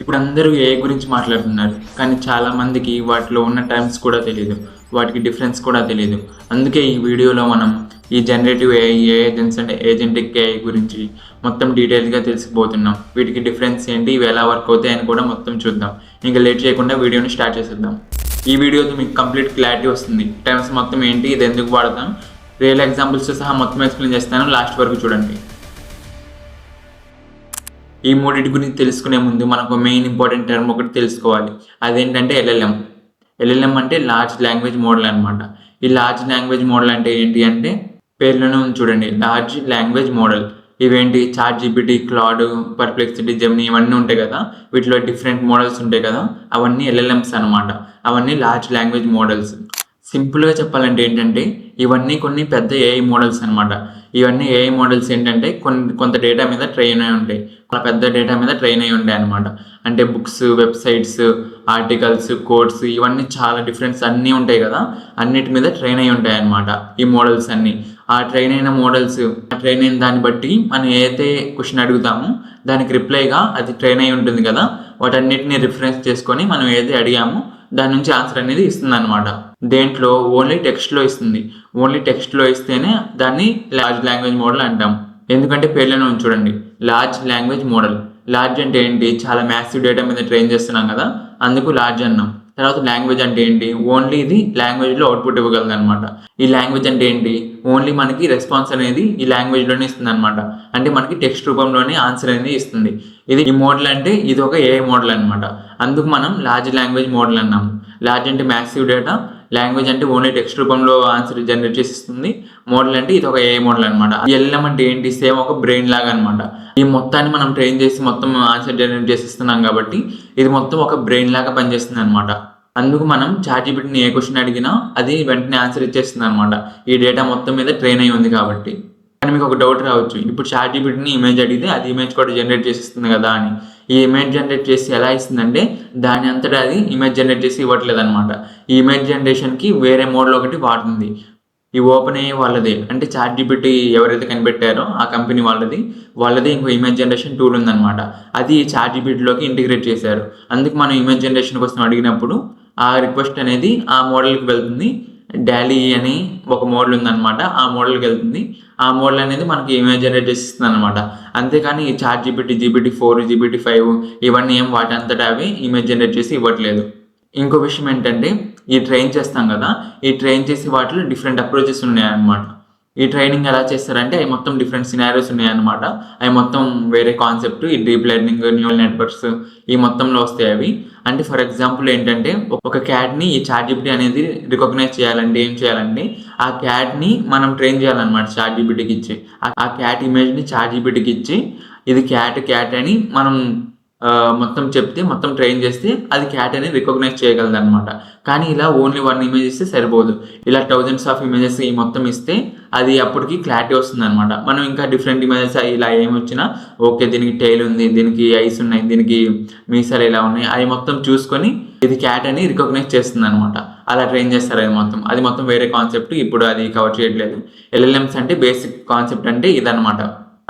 ఇప్పుడు అందరూ ఏఐ గురించి మాట్లాడుతున్నారు. కానీ చాలా మందికి వాటిలో ఉన్న టర్మ్స్ కూడా తెలీదు. వాటికి డిఫరెన్స్ కూడా తెలీదు. అందుకే ఈ వీడియోలో మనం ఈ generative AI, agents and agentic AI గురించి మొత్తం డీటెయిల్గా తెలుసుకుపోతున్నాం. వీటికి డిఫరెన్స్ ఏంటి, ఇవి ఎలా వర్క్ అవుతాయి అని కూడా మొత్తం చూద్దాం. ఇంకా లేట్ చేయకుండా వీడియోని స్టార్ట్ చేసేద్దాం. ఈ వీడియోతో మీకు కంప్లీట్ క్లారిటీ వస్తుంది. టర్మ్స్ మొత్తం ఏంటి, ఇది ఎందుకు వాడతాం, రియల్ ఎగ్జాంపుల్స్తో సహా మొత్తం ఎక్స్ప్లెయిన్ చేస్తాను. లాస్ట్ వరకు చూడండి. ఈ మూడింటి గురించి తెలుసుకునే ముందు మనకు మెయిన్ ఇంపార్టెంట్ టర్మ్ ఒకటి తెలుసుకోవాలి. అదేంటంటే ఎల్ఎల్ఎం. ఎల్ఎల్ఎం అంటే లార్జ్ లాంగ్వేజ్ మోడల్ అనమాట. ఈ లార్జ్ లాంగ్వేజ్ మోడల్ అంటే ఏంటి అంటే పేర్లోనే ఉంది చూడండి, లార్జ్ లాంగ్వేజ్ మోడల్. ఇవేంటి, ChatGPT, Claude, Perplexity, Gemini ఇవన్నీ ఉంటాయి కదా, వీటిలో డిఫరెంట్ మోడల్స్ ఉంటాయి కదా, అవన్నీ ఎల్ఎల్ఎంస్ అనమాట. అవన్నీ లార్జ్ లాంగ్వేజ్ మోడల్స్. సింపుల్గా చెప్పాలంటే ఏంటంటే ఇవన్నీ కొన్ని పెద్ద ఏఐ మోడల్స్ అనమాట. ఇవన్నీ ఏఐ మోడల్స్ ఏంటంటే కొంత డేటా మీద ట్రైన్ అయి ఉంటాయి, పెద్ద డేటా మీద ట్రైన్ అయి ఉంటాయి అనమాట. అంటే బుక్స్, వెబ్సైట్స్, ఆర్టికల్స్, కోడ్స్, ఇవన్నీ చాలా డిఫరెన్స్ అన్నీ ఉంటాయి కదా, అన్నిటి మీద ట్రైన్ అయి ఉంటాయి అనమాట ఈ మోడల్స్ అన్నీ. ఆ ట్రైన్ అయిన మోడల్స్, ట్రైన్ అయిన దాన్ని బట్టి మనం ఏదైతే క్వశ్చన్ అడుగుతామో దానికి రిప్లైగా అది ట్రైన్ అయి ఉంటుంది కదా, వాటన్నిటిని రిఫరెన్స్ చేసుకొని మనం ఏదైతే అడిగామో దాని నుంచి ఆన్సర్ అనేది ఇస్తుంది అనమాట. దేంట్లో ఓన్లీ టెక్స్ట్లో ఇస్తుంది. ఓన్లీ టెక్స్ట్లో ఇస్తేనే దాన్ని లార్జ్ లాంగ్వేజ్ మోడల్ అంటాం. ఎందుకంటే పేర్లను చూడండి, లార్జ్ లాంగ్వేజ్ మోడల్. లార్జ్ అంటే ఏంటి, చాలా మ్యాసివ్ డేటా మీద ట్రైన్ చేస్తున్నాం కదా, అందుకు లార్జ్ అన్నాం. తర్వాత లాంగ్వేజ్ అంటే ఏంటి, ఓన్లీ ఇది లాంగ్వేజ్లో అవుట్పుట్ ఇవ్వగలదు అనమాట. ఈ లాంగ్వేజ్ అంటే ఏంటి, ఓన్లీ మనకి రెస్పాన్స్ అనేది ఈ లాంగ్వేజ్లోనే ఇస్తుంది అనమాట. అంటే మనకి టెక్స్ట్ రూపంలోనే ఆన్సర్ అనేది ఇస్తుంది. ఇది ఈ మోడల్ అంటే ఇది ఒక ఏఐ మోడల్ అనమాట. అందుకు మనం లార్జ్ లాంగ్వేజ్ మోడల్ అన్నాము. లార్జ్ అంటే మ్యాసివ్ డేటా, లాంగ్వేజ్ అంటే ఓన్లీ టెక్స్ట్ రూపంలో ఆన్సర్ జనరేట్ చేసి ఇస్తుంది. మోడల్ అంటే ఇది ఒక ఏఐ మోడల్ అనమాట. ఎల్ఎం అంటే ఏంటి, సేమ్ ఒక బ్రెయిన్ లాగా అనమాట. ఈ మొత్తాన్ని మనం ట్రైన్ చేసి మొత్తం ఆన్సర్ జనరేట్ చేసి ఇస్తున్నాం కాబట్టి ఇది మొత్తం ఒక బ్రెయిన్ లాగా పనిచేస్తుంది అనమాట. అందుకు మనం చాట్ జీపీటీని ఏ క్వశ్చన్ అడిగినా అది వెంటనే ఆన్సర్ ఇచ్చేస్తుంది అనమాట, ఈ డేటా మొత్తం మీద ట్రైన్ అయి ఉంది కాబట్టి. కానీ మీకు ఒక డౌట్ రావచ్చు, ఇప్పుడు చాట్ జీపీటీని ఇమేజ్ అడిగితే అది ఇమేజ్ కూడా జనరేట్ చేసిస్తుంది కదా అని. ఈ ఇమేజ్ జనరేట్ చేసి ఎలా ఇస్తుందంటే దాని అంతటా అది ఇమేజ్ జనరేట్ చేసి ఇవ్వట్లేదు అనమాట. ఈ ఇమేజ్ జనరేషన్కి వేరే మోడల్ ఒకటి వాడుతుంది. ఈ ఓపెన్ అయ్యే వాళ్ళది, అంటే చాట్ జీపీటీ ఎవరైతే కనిపెట్టారో ఆ కంపెనీ వాళ్ళది ఇంకో ఇమేజ్ జనరేషన్ టూల్ ఉందన్నమాట. అది చాట్ జీపీటీలోకి ఇంటిగ్రేట్ చేశారు. అందుకు మనం ఇమేజ్ జనరేషన్ కోసం అడిగినప్పుడు ఆ రిక్వెస్ట్ అనేది ఆ మోడల్కి వెళ్తుంది. డాలీ అని ఒక మోడల్ ఉందన్నమాట, ఆ మోడల్కి వెళ్తుంది. ఆ మోడల్ అనేది మనకి ఇమేజ్ జనరేట్ చేసిస్తుంది అనమాట. అంతేకాని ఈ చాట్ జీపీటీ, GPT-4, GPT-5 ఇవన్నీ ఏం వాటి అంతటా అవి ఇమేజ్ జనరేట్ చేసి ఇవ్వట్లేదు. ఇంకో విషయం ఏంటంటే ఈ ట్రైన్ చేస్తాం కదా, ఈ ట్రైన్ చేసి వాటిలో డిఫరెంట్ అప్రోచెస్ ఉన్నాయన్నమాట. ఈ ట్రైనింగ్ ఎలా చేస్తారంటే అవి మొత్తం డిఫరెంట్ సినారియోస్ ఉన్నాయన్నమాట. అవి మొత్తం వేరే కాన్సెప్ట్, ఈ డీప్ లెర్నింగ్, న్యూరల్ నెట్వర్క్స్ ఈ మొత్తంలో వస్తాయి అవి. అంటే ఫర్ ఎగ్జాంపుల్ ఏంటంటే ఒక క్యాట్ని ఈ చాట్ జీపీటీ అనేది రికగ్నైజ్ చేయాలంటే ఏం చేయాలంటే ఆ క్యాట్ని మనం ట్రైన్ చేయాలన్నమాట చాట్ జీపీటీకి ఇచ్చి. ఆ క్యాట్ ఇమేజ్ని చాట్ జీపీటీకి ఇచ్చి ఇది క్యాట్ అని మనం మొత్తం చెప్తే, మొత్తం ట్రైన్ చేస్తే అది క్యాట్ అని రికగ్నైజ్ చేయగలదు అనమాట. కానీ ఇలా ఓన్లీ 1 ఇమేజ్ ఇస్తే సరిపోదు. ఇలా థౌజండ్స్ ఆఫ్ ఇమేజెస్ ఈ మొత్తం ఇస్తే అది అప్పటికి క్లారిటీ వస్తుంది అనమాట. మనం ఇంకా డిఫరెంట్ ఇమేజెస్ ఇలా ఏమొచ్చినా ఓకే, దీనికి టైల్ ఉంది, దీనికి ఐస్ ఉన్నాయి, దీనికి మీసాలు ఇలా ఉన్నాయి, అవి మొత్తం చూసుకొని ఇది క్యాట్ అని రికగ్నైజ్ చేస్తుంది అనమాట. అలా ట్రైన్ చేస్తారు అది మొత్తం వేరే కాన్సెప్ట్, ఇప్పుడు అది కవర్ చేయట్లేదు. ఎల్ఎల్ఎంస్ అంటే బేసిక్ కాన్సెప్ట్ అంటే ఇదనమాట.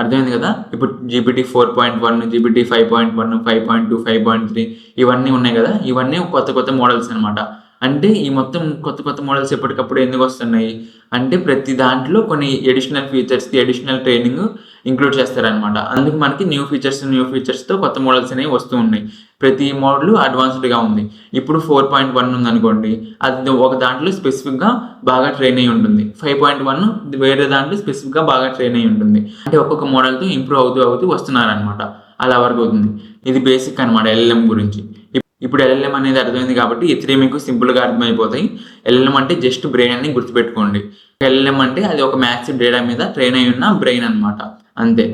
అర్థమైంది కదా. ఇప్పుడు GPT-4.1, GPT-5.1, 5.2, 5.3 ఇవన్నీ ఉన్నాయి కదా, ఇవన్నీ కొత్త మోడల్స్ అనమాట. అంటే ఈ మొత్తం కొత్త మోడల్స్ ఎప్పటికప్పుడు ఎందుకు వస్తున్నాయి అంటే ప్రతి దాంట్లో కొన్ని ఎడిషనల్ ఫీచర్స్కి ఎడిషనల్ ట్రైనింగ్ ఇంక్లూడ్ చేస్తారనమాట. అందుకు మనకి న్యూ ఫీచర్స్తో కొత్త మోడల్స్ అనేవి వస్తూ ఉన్నాయి. ప్రతి మోడల్ అడ్వాన్స్డ్గా ఉంది. ఇప్పుడు 4.1 ఉందనుకోండి, అది ఒక దాంట్లో స్పెసిఫిక్గా బాగా ట్రైన్ అయి ఉంటుంది. 5.1 వేరే దాంట్లో స్పెసిఫిక్గా బాగా ట్రైన్ అయి ఉంటుంది. అంటే ఒక్కొక్క మోడల్తో ఇంప్రూవ్ అవుతూ వస్తున్నారనమాట. అలా వర్క్ అవుతుంది. ఇది బేసిక్ అనమాట ఎల్ఎల్ఎం గురించి. ఇప్పుడు ఎల్ఎల్ఎం అనేది అర్థమైంది కాబట్టి ఈ 3 మీకు సింపుల్గా అర్థమైపోతాయి. ఎల్ఎల్ఎం అంటే జస్ట్ బ్రెయిన్ అని గుర్తుపెట్టుకోండి. ఎల్ఎల్ఎం అంటే అది ఒక మ్యాథ్స్ డేటా మీద ట్రైన్ అయి ఉన్న బ్రెయిన్ అనమాట, అంతే.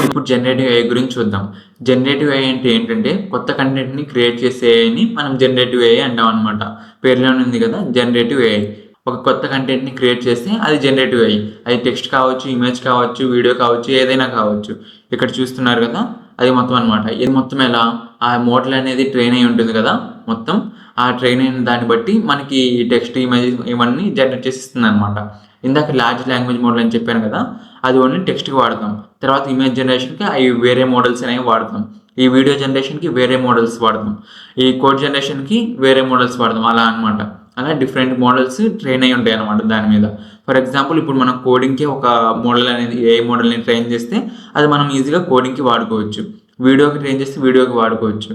ఇప్పుడు జనరేటివ్ ఏఐ గురించి చూద్దాం. జనరేటివ్ ఏఐ అంటే ఏంటంటే కొత్త కంటెంట్ని క్రియేట్ చేసే ఏఐని మనం జనరేటివ్ ఏఐ అంటాం అనమాట. పేర్లోనే ఉంది కదా, జనరేటివ్ ఏఐ. ఒక కొత్త కంటెంట్ని క్రియేట్ చేస్తే అది జనరేటివ్ ఏఐ. అది టెక్స్ట్ కావచ్చు, ఇమేజ్ కావచ్చు, వీడియో కావచ్చు, ఏదైనా కావచ్చు. ఇక్కడ చూస్తున్నారు కదా, అది మొత్తం అనమాట. ఇది మొత్తం ఎలా, ఆ మోడల్ అనేది ట్రైన్ అయి ఉంటుంది కదా, మొత్తం ఆ ట్రైన్ అయిన దాన్ని బట్టి మనకి టెక్స్ట్, ఇమేజ్ ఇవన్నీ జనరేట్ చేసి ఇస్తుంది అనమాట. ఇందాక లార్జ్ లాంగ్వేజ్ మోడల్ అని చెప్పాను కదా, అది ఓన్లీ టెక్స్ట్కి వాడతాం. తర్వాత ఇమేజ్ జనరేషన్కి అవి వేరే మోడల్స్ అనేవి వాడతాం. ఈ వీడియో జనరేషన్కి వేరే మోడల్స్ వాడతాం, ఈ కోడ్ జనరేషన్కి వేరే మోడల్స్ వాడతాం, అలా అనమాట. అలా డిఫరెంట్ మోడల్స్ ట్రైన్ అయి ఉంటాయి అనమాట దాని మీద. ఫర్ ఎగ్జాంపుల్ ఇప్పుడు మనం కోడింగ్కి ఒక మోడల్ అనేది ఏ మోడల్ని ట్రైన్ చేస్తే అది మనం ఈజీగా కోడింగ్కి వాడుకోవచ్చు, వీడియోకి ట్రైన్ చేస్తే వీడియోకి వాడుకోవచ్చు.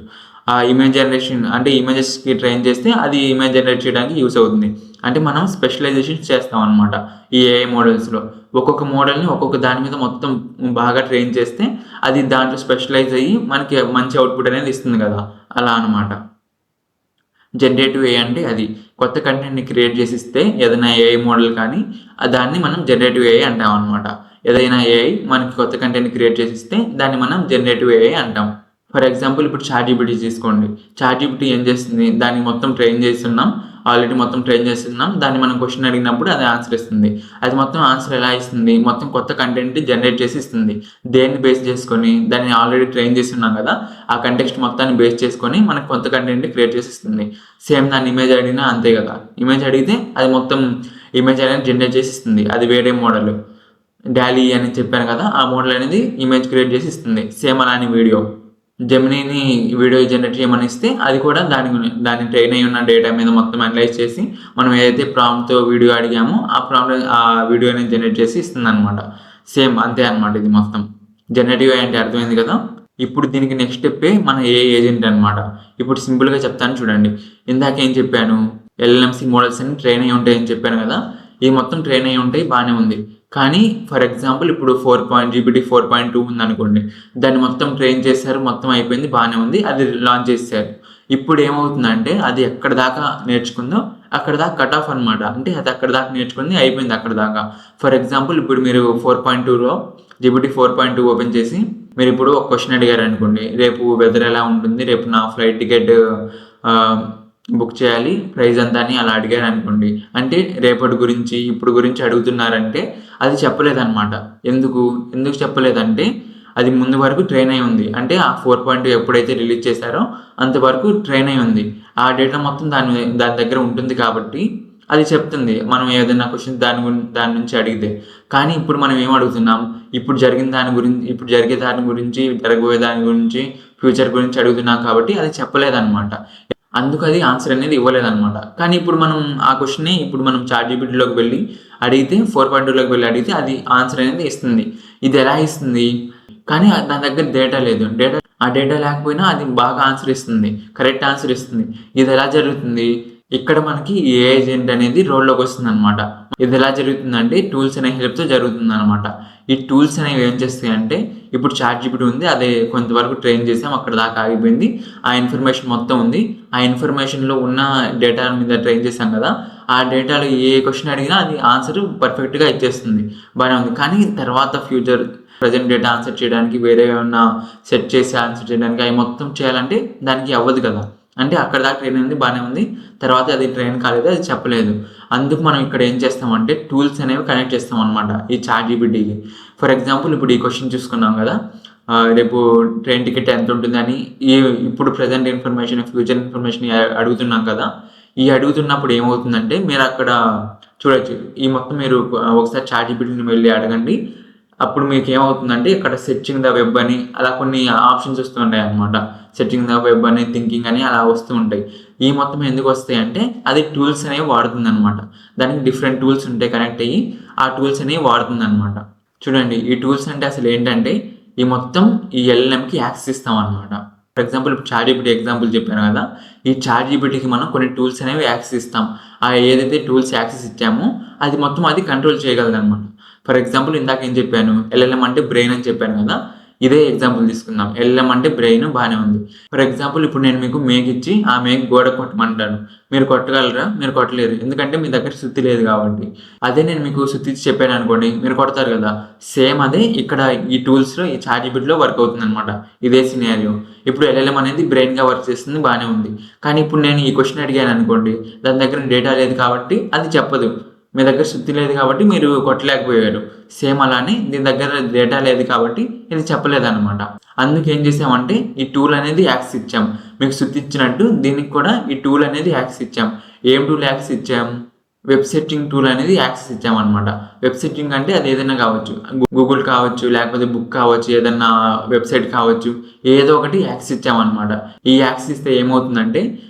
ఆ ఇమేజ్ జనరేషన్ అంటే ఇమేజెస్కి ట్రైన్ చేస్తే అది ఇమేజ్ జనరేట్ చేయడానికి యూస్ అవుతుంది. అంటే మనం స్పెషలైజేషన్ చేస్తాం అనమాట ఈ ఏఐ మోడల్స్లో. ఒక్కొక్క మోడల్ని ఒక్కొక్క దాని మీద మొత్తం బాగా ట్రైన్ చేస్తే అది దాంట్లో స్పెషలైజ్ అయ్యి మనకి మంచి అవుట్పుట్ అనేది ఇస్తుంది కదా, అలా అనమాట. జనరేటివ్ ఏఐ అంటే అది కొత్త కంటెంట్ని క్రియేట్ చేసి ఇస్తే ఏదైనా ఏఐ మోడల్ కానీ దాన్ని మనం జనరేటివ్ ఏఐ అంటాం అనమాట. ఏదైనా ఏఐ మనకి కొత్త కంటెంట్ని క్రియేట్ చేసి ఇస్తే దాన్ని మనం జనరేటివ్ ఏఐ అంటాం. ఫర్ ఎగ్జాంపుల్ ఇప్పుడు చాట్‌జీపీటీ తీసుకోండి. చాట్‌జీపీటీ ఏం చేస్తుంది, దాన్ని మొత్తం ట్రైన్ చేస్తున్నాం, ఆల్రెడీ మొత్తం ట్రైన్ చేస్తున్నాం, దాన్ని మనం క్వశ్చన్ అడిగినప్పుడు అది ఆన్సర్ ఇస్తుంది. అది మొత్తం ఆన్సర్ ఎలా ఇస్తుంది, మొత్తం కొత్త కంటెంట్ జనరేట్ చేసి ఇస్తుంది. దేన్ని బేస్ చేసుకొని, దాన్ని ఆల్రెడీ ట్రైన్ చేసి ఉన్నాం కదా, ఆ కంటెక్స్ట్ మొత్తాన్ని బేస్ చేసుకొని మనకు కొత్త కంటెంట్ క్రియేట్ చేసి ఇస్తుంది. సేమ్ దాన్ని ఇమేజ్ అడిగినా అంతే కదా, ఇమేజ్ అడిగితే అది మొత్తం ఇమేజ్ అనేది జనరేట్ చేసి ఇస్తుంది. అది వేరే మోడల్, డాలీ అని చెప్పాను కదా, ఆ మోడల్ అనేది ఇమేజ్ క్రియేట్ చేసి ఇస్తుంది. సేమ్ అలానే వీడియో, జెమినీని వీడియో జనరేట్ చేయమని ఇస్తే అది కూడా దాని ట్రైన్ అయి ఉన్న డేటా మీద మొత్తం అనలైజ్ చేసి మనం ఏదైతే ప్రాంప్ట్తో వీడియో అడిగామో ఆ వీడియో అనేది జనరేట్ చేసి ఇస్తుంది అనమాట. సేమ్ అంతే అనమాట. ఇది మొత్తం జనరేటివ్ అంటే అర్థమైంది కదా. ఇప్పుడు దీనికి నెక్స్ట్ స్టెప్పే మన ఏఐ ఏజెంట్ అనమాట. ఇప్పుడు సింపుల్గా చెప్తాను చూడండి. ఇందాక ఏం చెప్పాను, ఎల్ఎల్ఎంసి మోడల్స్ అని ట్రైన్ అయి ఉంటాయని చెప్పాను కదా, ఇవి మొత్తం ట్రైన్ అయి ఉంటాయి, బాగానే ఉంది. కానీ ఫర్ ఎగ్జాంపుల్ ఇప్పుడు GPT 4.2 ఉందనుకోండి, దాన్ని మొత్తం ట్రైన్ చేశారు, మొత్తం అయిపోయింది, బాగానే ఉంది, అది లాంచ్ చేశారు. ఇప్పుడు ఏమవుతుందంటే అది ఎక్కడ దాకా నేర్చుకుందో అక్కడ దాకా కట్ ఆఫ్ అనమాట. అంటే అది అక్కడ దాకా నేర్చుకుంది, అయిపోయింది అక్కడ దాకా. ఫర్ ఎగ్జాంపుల్ ఇప్పుడు మీరు 4.2లో GPT 4.2 ఓపెన్ చేసి మీరు ఇప్పుడు ఒక క్వశ్చన్ అడిగారు అనుకోండి, రేపు వెదర్ ఎలా ఉంటుంది, రేపు నా ఫ్లైట్ టికెట్ బుక్ చేయాలి, ప్రైస్ అంతా అని అలా అడిగారు అనుకోండి, అంటే రేపటి గురించి ఇప్పుడు గురించి అడుగుతున్నారంటే అది చెప్పలేదన్నమాట. ఎందుకు చెప్పలేదంటే అది ముందు వరకు ట్రైన్ అయి ఉంది. అంటే ఆ 4.2 ఎప్పుడైతే రిలీజ్ చేశారో అంతవరకు ట్రైన్ అయి ఉంది. ఆ డేటా మొత్తం దాని దగ్గర ఉంటుంది కాబట్టి అది చెప్తుంది మనం ఏదైనా క్వశ్చన్ దాని నుంచి అడిగితే. కానీ ఇప్పుడు మనం ఏం అడుగుతున్నాం, ఇప్పుడు జరిగే దాని గురించి, జరగబోయే దాని గురించి, ఫ్యూచర్ గురించి అడుగుతున్నాం కాబట్టి అది చెప్పలేదన్నమాట. అందుకు అది ఆన్సర్ అనేది ఇవ్వలేదన్నమాట. కానీ ఇప్పుడు మనం ఆ క్వశ్చన్ని ఇప్పుడు మనం చాట్‌జీపీటీలోకి వెళ్ళి అడిగితే 4.2లోకి వెళ్ళి అడిగితే అది ఆన్సర్ అనేది ఇస్తుంది. ఇది ఎలా ఇస్తుంది, కానీ దాని దగ్గర డేటా లేదు. ఆ డేటా లేకపోయినా అది బాగా ఆన్సర్ ఇస్తుంది, కరెక్ట్ ఆన్సర్ ఇస్తుంది. ఇది ఎలా జరుగుతుంది, ఇక్కడ మనకి ఏఐ ఏజెంట్ అనేది రోల్లోకి వస్తుంది అనమాట. ఇది ఎలా జరుగుతుందంటే టూల్స్ అనే హెల్ప్తో జరుగుతుంది అనమాట. ఈ టూల్స్ అనేవి ఏం చేస్తాయి అంటే, ఇప్పుడు చాట్‌జీపీటీ ఉంది, అదే కొంతవరకు ట్రైన్ చేసాం, అక్కడ దాకా ఆగిపోయింది, ఆ ఇన్ఫర్మేషన్ మొత్తం ఉంది, ఆ ఇన్ఫర్మేషన్లో ఉన్న డేటా మీద ట్రైన్ చేసాం కదా, ఆ డేటాలో ఏ క్వశ్చన్ అడిగినా అది ఆన్సర్ పర్ఫెక్ట్గా ఇచ్చేస్తుంది, బాగానే ఉంది. కానీ తర్వాత ప్రజెంట్ డేటా ఆన్సర్ చేయడానికి వేరే ఏమన్నా సెట్ చేసి ఆన్సర్ చేయడానికి అవి మొత్తం చేయాలంటే దానికి అవ్వదు కదా. అంటే అక్కడ దాకా ట్రైన్ అయింది, బాగానే ఉంది, తర్వాత అది ట్రైన్ కాలేదు, అది చెప్పలేదు. అందుకు మనం ఇక్కడ ఏం చేస్తామంటే టూల్స్ అనేవి కనెక్ట్ చేస్తాం అనమాట ఈ చాట్‌జీపీటీకి. ఫర్ ఎగ్జాంపుల్ ఇప్పుడు ఈ క్వశ్చన్ చూసుకున్నాం కదా, రేపు ట్రైన్ టికెట్ ఎంత ఉంటుందని ఇప్పుడు ప్రజెంట్ ఇన్ఫర్మేషన్, ఫ్యూచర్ ఇన్ఫర్మేషన్ అడుగుతున్నాం కదా. ఈ అడుగుతున్నప్పుడు ఏమవుతుందంటే మీరు అక్కడ చూడొచ్చు, ఈ మొత్తం మీరు ఒకసారి చాట్‌జీపీటీని వెళ్ళి అడగండి. అప్పుడు మీకు ఏమవుతుందంటే ఇక్కడ సెర్చింగ్ ద వెబ్ అని అలా కొన్ని ఆప్షన్స్ వస్తూ ఉంటాయి అనమాట. సెర్చింగ్ ద వెబ్ అని, థింకింగ్ అని అలా వస్తూ ఉంటాయి. ఈ మొత్తం ఎందుకు వస్తాయి అంటే అది టూల్స్ అనేవి వాడుతుంది అనమాట. దానికి డిఫరెంట్ టూల్స్ ఉంటాయి కనెక్ట్ అయ్యి, ఆ టూల్స్ అనేవి వాడుతుంది అనమాట. చూడండి, ఈ టూల్స్ అంటే అసలు ఏంటంటే ఈ మొత్తం ఈ ఎల్ఎల్ఎంకి యాక్సెస్ ఇస్తాం అనమాట. ఫర్ ఎగ్జాంపుల్ ఇప్పుడు చాట్‌జీపీటీ ఎగ్జాంపుల్ చెప్పాను కదా, ఈ చాట్‌జీపీటీకి మనం కొన్ని టూల్స్ అనేవి యాక్సెస్ ఇస్తాం. ఆ ఏదైతే టూల్స్ యాక్సెస్ ఇచ్చామో అది మొత్తం అది కంట్రోల్ చేయగలదు అనమాట. ఫర్ ఎగ్జాంపుల్ ఇందాక ఏం చెప్పాను, ఎల్ఎల్ఎం అంటే బ్రెయిన్ అని చెప్పాను కదా, ఇదే ఎగ్జాంపుల్ తీసుకుందాం. ఎల్ఎల్ఎం అంటే బ్రెయిన్, బాగానే ఉంది. ఫర్ ఎగ్జాంపుల్ ఇప్పుడు నేను మీకు మేక్ ఇచ్చి ఆ మేక్ గోడ కొట్టమంటాను, మీరు కొట్టగలరా? మీరు కొట్టలేరు, ఎందుకంటే మీ దగ్గర సుత్తి లేదు కాబట్టి. అదే నేను మీకు సుత్తి ఇచ్చి చెప్పాను అనుకోండి, మీరు కొడతారు కదా. సేమ్ అదే ఇక్కడ ఈ టూల్స్లో, ఈ చాట్‌జీపీటీలో వర్క్ అవుతుంది అనమాట. ఇదే సినారియో. ఇప్పుడు ఎల్ఎల్ఎం అనేది బ్రెయిన్గా వర్క్ చేస్తుంది, బాగానే ఉంది. కానీ ఇప్పుడు నేను ఈ క్వశ్చన్ అడిగాను అనుకోండి, దాని దగ్గర డేటా లేదు కాబట్టి అది చెప్పదు, మీ దగ్గర సుత్తి లేదు కాబట్టి మీరు కొట్టలేకపోయారు. సేమ్ అలానే దీని దగ్గర డేటా లేదు కాబట్టి ఇది చెప్పలేదన్నమాట. అందుకు ఏం చేసామంటే ఈ టూల్ అనేది యాక్సెస్ ఇచ్చాం. మీకు సుత్తి ఇచ్చినట్టు దీనికి కూడా ఈ టూల్ అనేది యాక్సెస్ ఇచ్చాం. ఏం టూల్ యాక్సెస్ ఇచ్చాం, వెబ్ సెట్టింగ్ టూల్ అనేది యాక్సెస్ ఇచ్చామన్నమాట. వెబ్ సెట్టింగ్ అంటే అది ఏదైనా కావచ్చు. గూగుల్ కావచ్చు, లేకపోతే బుక్ కావచ్చు, ఏదన్నా వెబ్సైట్ కావచ్చు, ఏదో ఒకటి యాక్సెస్ ఇచ్చామన్నమాట. ఈ యాక్సెస్ ఇస్తే ఏమవుతుందంటే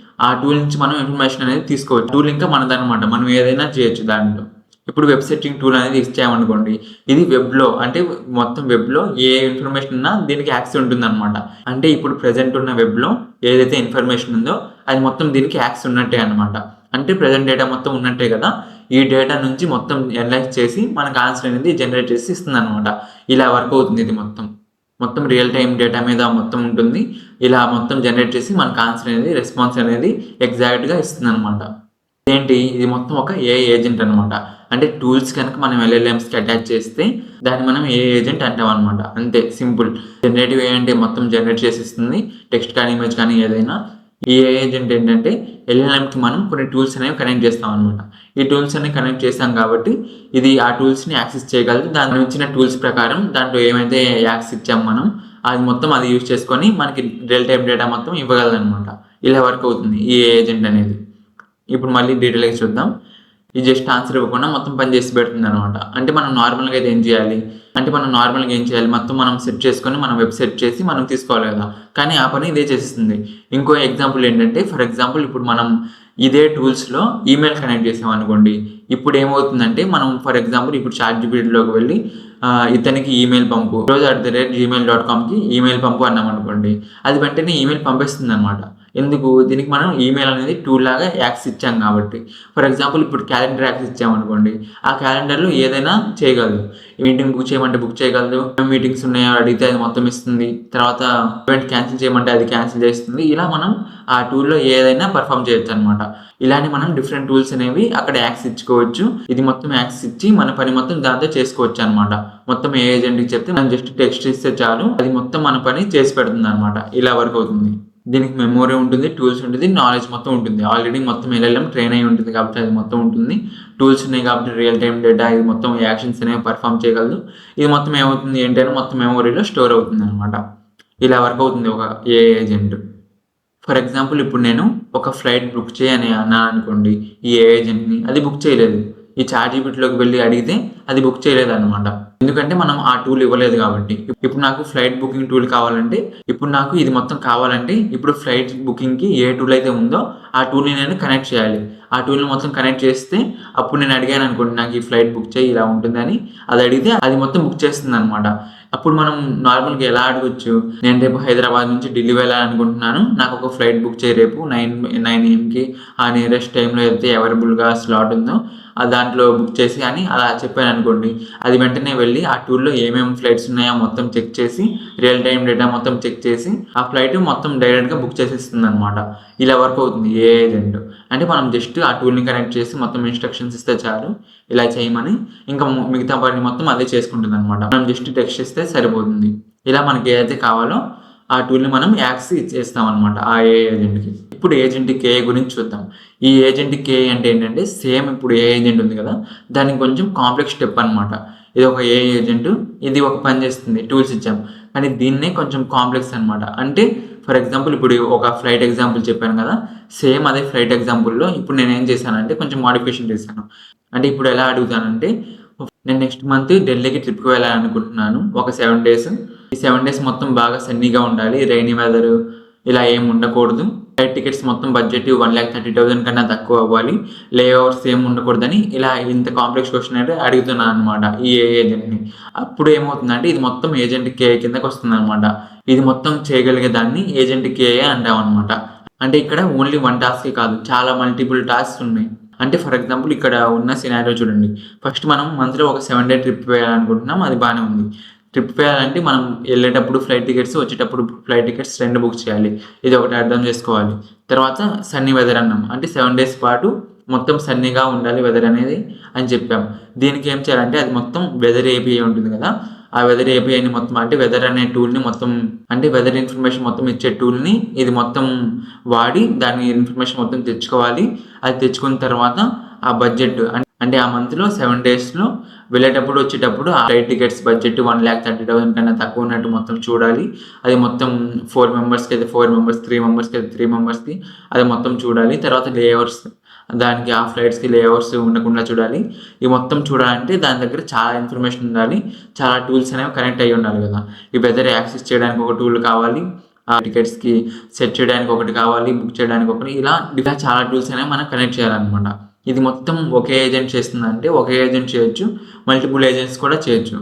ఆ టూల్ నుంచి మనం ఇన్ఫర్మేషన్ అనేది తీసుకోవచ్చు. టూల్ ఇంకా మనదన్నమాట. మనం ఏదైనా చేయొచ్చు దాంట్లో. ఇప్పుడు వెబ్ సెట్టింగ్ టూల్ అనేది ఇచ్చామనుకోండి, ఇది వెబ్లో అంటే మొత్తం వెబ్లో ఏ ఇన్ఫర్మేషన్ ఉన్నా దీనికి యాక్సెస్ ఉంటుందన్నమాట. అంటే ఇప్పుడు ప్రజెంట్ ఉన్న వెబ్లో ఏదైతే ఇన్ఫర్మేషన్ ఉందో అది మొత్తం దీనికి యాక్సెస్ ఉన్నట్టే అనమాట. అంటే ప్రజెంట్ డేటా మొత్తం ఉన్నట్టే కదా, ఈ డేటా నుంచి మొత్తం అనలైజ్ చేసి మనకు ఆన్సర్ అనేది జనరేట్ చేసి ఇస్తుంది అనమాట. ఇలా వర్క్ అవుతుంది ఇది మొత్తం రియల్ టైం డేటా మీద మొత్తం ఉంటుంది. ఇలా మొత్తం జనరేట్ చేసి మనకు ఆన్సర్ అనేది రెస్పాన్స్ అనేది ఎగ్జాక్ట్గా ఇస్తుంది అనమాట. ఇది మొత్తం ఒక ఏఐ ఏజెంట్ అనమాట. అంటే టూల్స్ కనుక మనం ఎల్ఎల్ఎంస్కి అటాచ్ చేస్తే దాన్ని మనం ఏఐ ఏజెంట్ అంటాం అనమాట. అంతే సింపుల్. జనరేటివ్ ఏఐ అంటే మొత్తం జనరేట్ చేసి ఇస్తుంది, టెక్స్ట్ కానీ ఇమేజ్ కానీ ఏదైనా. ఈ ఏఐ ఏజెంట్ ఏంటంటే ఎల్ఎల్ఎంకి మనం కొన్ని టూల్స్ అనేవి కనెక్ట్ చేస్తాం అనమాట. ఈ టూల్స్ అనేవి కనెక్ట్ చేస్తాం కాబట్టి ఇది ఆ టూల్స్ని యాక్సెస్ చేయగలదు. దాని ఇచ్చిన టూల్స్ ప్రకారం దాంట్లో ఏమైతే యాక్సెస్ ఇచ్చాం మనం అది మొత్తం అది యూజ్ చేసుకొని మనకి రియల్ టైం డేటా మొత్తం ఇవ్వగలదు అనమాట. ఇలా వర్క్ అవుతుంది ఈ ఏఐ ఏజెంట్ అనేది. ఇప్పుడు మళ్ళీ డీటెయిల్గా చూద్దాం. ఇది జస్ట్ ఆన్సర్ ఇవ్వకుండా మొత్తం పని చేసి పెడుతుంది అనమాట. అంటే మనం నార్మల్గా అయితే ఏం చేయాలి మొత్తం మనం సెట్ చేసుకొని మనం వెబ్సైట్ చేసి మనం తీసుకోవాలి కదా, కానీ ఆ పని ఇదే చేస్తుంది. ఇంకో ఎగ్జాంపుల్ ఏంటంటే, ఫర్ ఎగ్జాంపుల్ ఇప్పుడు మనం ఇదే టూల్స్లో ఈమెయిల్ కనెక్ట్ చేసాం అనుకోండి. ఇప్పుడు ఏమవుతుందంటే మనం ఫర్ ఎగ్జాంపుల్ ఇప్పుడు ChatGPTలోకి వెళ్ళి ఇతనికి ఈమెయిల్ పంపు gmail.comకి ఈమెయిల్ పంపు అన్నాం అనుకోండి, అది వెంటనే ఈమెయిల్ పంపిస్తుంది అనమాట. ఎందుకు? దీనికి మనం ఈమెయిల్ అనేది టూల్ లాగా యాక్సెస్ ఇచ్చాం కాబట్టి. ఫర్ ఎగ్జాంపుల్ ఇప్పుడు క్యాలెండర్ యాక్సెస్ ఇచ్చామనుకోండి, ఆ క్యాలెండర్లో ఏదైనా చేయగలదు. మీటింగ్ బుక్ చేయమంటే బుక్ చేయగలదు, మీటింగ్స్ ఉన్నాయో అడిగితే అది మొత్తం ఇస్తుంది, తర్వాత ఈవెంట్ క్యాన్సిల్ చేయమంటే అది క్యాన్సిల్ చేస్తుంది. ఇలా మనం ఆ టూల్లో ఏదైనా పర్ఫామ్ చేయొచ్చు అనమాట. ఇలానే మనం డిఫరెంట్ టూల్స్ అనేవి అక్కడ యాక్సెస్ ఇచ్చుకోవచ్చు. ఇది మొత్తం యాక్సెస్ ఇచ్చి మన పని మొత్తం దాంతో చేసుకోవచ్చు అనమాట. మొత్తం ఏ ఏజెంట్కి చెప్తే మనం జస్ట్ టెక్స్ట్ ఇస్తే చాలు, అది మొత్తం మన పని చేసి పెడుతుంది అనమాట. ఇలా వర్క్ అవుతుంది. దీనికి మెమొరీ ఉంటుంది, టూల్స్ ఉంటుంది, నాలెడ్జ్ మొత్తం ఉంటుంది. ఆల్రెడీ మొత్తం ఎల్ఎల్ఎం ట్రైన్ అయి ఉంటుంది కాబట్టి అది మొత్తం ఉంటుంది. టూల్స్ ఉన్నాయి కాబట్టి రియల్ టైం డేటా ఇది మొత్తం యాక్షన్స్ అనేవి పర్ఫామ్ చేయగలదు. ఇది మొత్తం ఏమవుతుంది ఏంటంటే మొత్తం మెమొరీలో స్టోర్ అవుతుంది అనమాట. ఇలా వర్క్ అవుతుంది ఒక ఏఐ ఏజెంట్. ఫర్ ఎగ్జాంపుల్ ఇప్పుడు నేను ఒక ఫ్లైట్ బుక్ చేయని అన్నా అనుకోండి, ఈ ఏఐ ఏజెంట్ని, అది బుక్ చేయలేదు. ఈ ChatGPTలోకి వెళ్ళి అడిగితే అది బుక్ చేయలేదు అనమాట. ఎందుకంటే మనం ఆ టూల్ ఇవ్వలేదు కాబట్టి. ఇప్పుడు నాకు ఫ్లైట్ బుకింగ్ టూల్ కావాలంటే, ఇప్పుడు నాకు ఇది మొత్తం కావాలంటే, ఇప్పుడు ఫ్లైట్ బుకింగ్కి ఏ టూల్ అయితే ఉందో ఆ టూల్ని నేను కనెక్ట్ చేయాలి. ఆ టూల్ని మొత్తం కనెక్ట్ చేస్తే అప్పుడు నేను అడిగాను అనుకోండి, నాకు ఈ ఫ్లైట్ బుక్ చేయి ఇలా ఉంటుందని, అది అడిగితే అది మొత్తం బుక్ చేస్తుంది అనమాట. అప్పుడు మనం నార్మల్గా ఎలా అడగొచ్చు, నేను రేపు హైదరాబాద్ నుంచి ఢిల్లీ వెళ్ళాలనుకుంటున్నాను, నాకు ఒక ఫ్లైట్ బుక్ చేయి రేపు 9 AM ఆ నియరెస్ట్ టైంలో అయితే అవైలబుల్గా స్లాట్ ఉందో దాంట్లో బుక్ చేసి అని అలా చెప్పాను అనుకోండి, అది వెంటనే వెళ్ళి ఆ టూల్లో ఏమేమి ఫ్లైట్స్ ఉన్నాయో మొత్తం చెక్ చేసి రియల్ టైం డేటా మొత్తం చెక్ చేసి ఆ ఫ్లైట్ మొత్తం డైరెక్ట్గా బుక్ చేసేస్తుంది అనమాట. ఇలా వర్క్ అవుతుంది ఏ ఏజెంట్. అంటే మనం జస్ట్ ఆ టూల్ని కనెక్ట్ చేసి మొత్తం ఇన్స్ట్రక్షన్స్ ఇస్తే చాలు, ఇలా చేయమని, ఇంకా మిగతా పని మొత్తం అదే చేసుకుంటుంది అనమాట. మనం జస్ట్ టెక్స్ట్ ఇస్తే సరిపోతుంది. ఇలా మనకి ఏదైతే కావాలో ఆ టూల్ని మనం యాక్సెస్ ఇచ్చేస్తాం అనమాట ఆ ఏ ఏజెంట్కి. ఇప్పుడు ఏజెంట్ కేఏ గురించి చూద్దాం. ఈ ఏజెంట్ కేఏ అంటే ఏంటంటే సేమ్ ఇప్పుడు ఏ ఏజెంట్ ఉంది కదా, దానికి కొంచెం కాంప్లెక్స్ స్టెప్ అనమాట. ఇది ఒక ఏ ఏజెంట్, ఇది ఒక పని చేస్తుంది, టూల్స్ ఇచ్చాం, కానీ దీన్నే కొంచెం కాంప్లెక్స్ అనమాట. అంటే ఫర్ ఎగ్జాంపుల్ ఇప్పుడు ఒక ఫ్లైట్ ఎగ్జాంపుల్ చెప్పాను కదా, సేమ్ అదే ఫ్లైట్ ఎగ్జాంపుల్లో ఇప్పుడు నేను ఏం చేశానంటే కొంచెం మోడిఫికేషన్ చేశాను. అంటే ఇప్పుడు ఎలా అడుగుతానంటే, నేను నెక్స్ట్ మంత్ ఢిల్లీకి ట్రిప్కి వెళ్ళాలనుకుంటున్నాను ఒక 7 days. ఈ 7 days మొత్తం బాగా సన్నీగా ఉండాలి, రైనీ వెదర్ ఇలా ఏమి ఉండకూడదు, ఫ్లైట్ టికెట్స్ మొత్తం బడ్జెట్ 1,30,000 కన్నా తక్కువ అవ్వాలి, లేఓవర్స్ ఏమి ఉండకూడదని ఇలా ఇంత కాంప్లెక్స్ క్వశ్చన్ అయితే అడుగుతున్నాను అనమాట ఈ ఏజెంట్ని. అప్పుడు ఏమవుతుందంటే ఇది మొత్తం ఏజెంట్ కేఏ కిందకి వస్తుంది అనమాట. ఇది మొత్తం చేయగలిగే దాన్ని ఏజెంట్ కేఏ అంటాం అనమాట. అంటే ఇక్కడ ఓన్లీ 1 task కాదు, చాలా మల్టిపుల్ టాస్క్స్ ఉన్నాయి. అంటే ఫర్ ఎగ్జాంపుల్ ఇక్కడ ఉన్న సినారియో చూడండి. ఫస్ట్ మనం మంత్లో ఒక 7 day ట్రిప్ వేయాలనుకుంటున్నాం, అది బాగానే ఉంది. ట్రిప్ వేయాలంటే మనం వెళ్ళేటప్పుడు ఫ్లైట్ టికెట్స్, వచ్చేటప్పుడు ఫ్లైట్ టికెట్స్ 2 బుక్ చేయాలి. ఇది ఒకటి అర్థం చేసుకోవాలి. తర్వాత సన్నీ వెదర్ అన్నాం, అంటే 7 days పాటు మొత్తం సన్నీగా ఉండాలి వెదర్ అనేది అని చెప్పాం. దీనికి ఏం చేయాలంటే అది మొత్తం వెదర్ ఏపీఐ ఉంటుంది కదా, ఆ వెదర్ ఏపీఐని మొత్తం అంటే వెదర్ అనే టూల్ని మొత్తం అంటే వెదర్ ఇన్ఫర్మేషన్ మొత్తం ఇచ్చే టూల్ని ఇది మొత్తం వాడి దాని ఇన్ఫర్మేషన్ మొత్తం తెచ్చుకోవాలి. అది తెచ్చుకున్న తర్వాత ఆ బడ్జెట్ అంటే ఆ మంత్లో 7 డేస్లో వెళ్ళేటప్పుడు వచ్చేటప్పుడు ఆ ఫ్లైట్ టికెట్స్ బడ్జెట్ 1,30,000 కన్నా తక్కువ ఉన్నట్టు మొత్తం చూడాలి. అది మొత్తం 4 మెంబర్స్కి అయితే 4 మెంబర్స్, 3 మెంబర్స్కి అయితే 3 మెంబర్స్కి అది మొత్తం చూడాలి. తర్వాత లేఅవర్స్, దానికి ఆ ఫ్లైట్స్కి లేఅవర్స్ ఉండకుండా చూడాలి. ఈ మొత్తం చూడాలంటే దాని దగ్గర చాలా ఇన్ఫర్మేషన్ ఉండాలి, చాలా టూల్స్ అనేవి కనెక్ట్ అయ్యి ఉండాలి కదా. ఈ వెదర్ యాక్సెస్ చేయడానికి ఒక టూల్ కావాలి, ఆ టికెట్స్కి సెట్ చేయడానికి ఒకటి కావాలి, బుక్ చేయడానికి ఒకటి, ఇలా చాలా టూల్స్ అనేవి మనం కనెక్ట్ చేయాలన్నమాట. ఇది మొత్తం ఒకే ఏజెంట్ చేస్తుందంటే ఒకే ఏజెంట్ చేయొచ్చు, మల్టిపుల్ ఏజెంట్స్ కూడా చేయొచ్చు.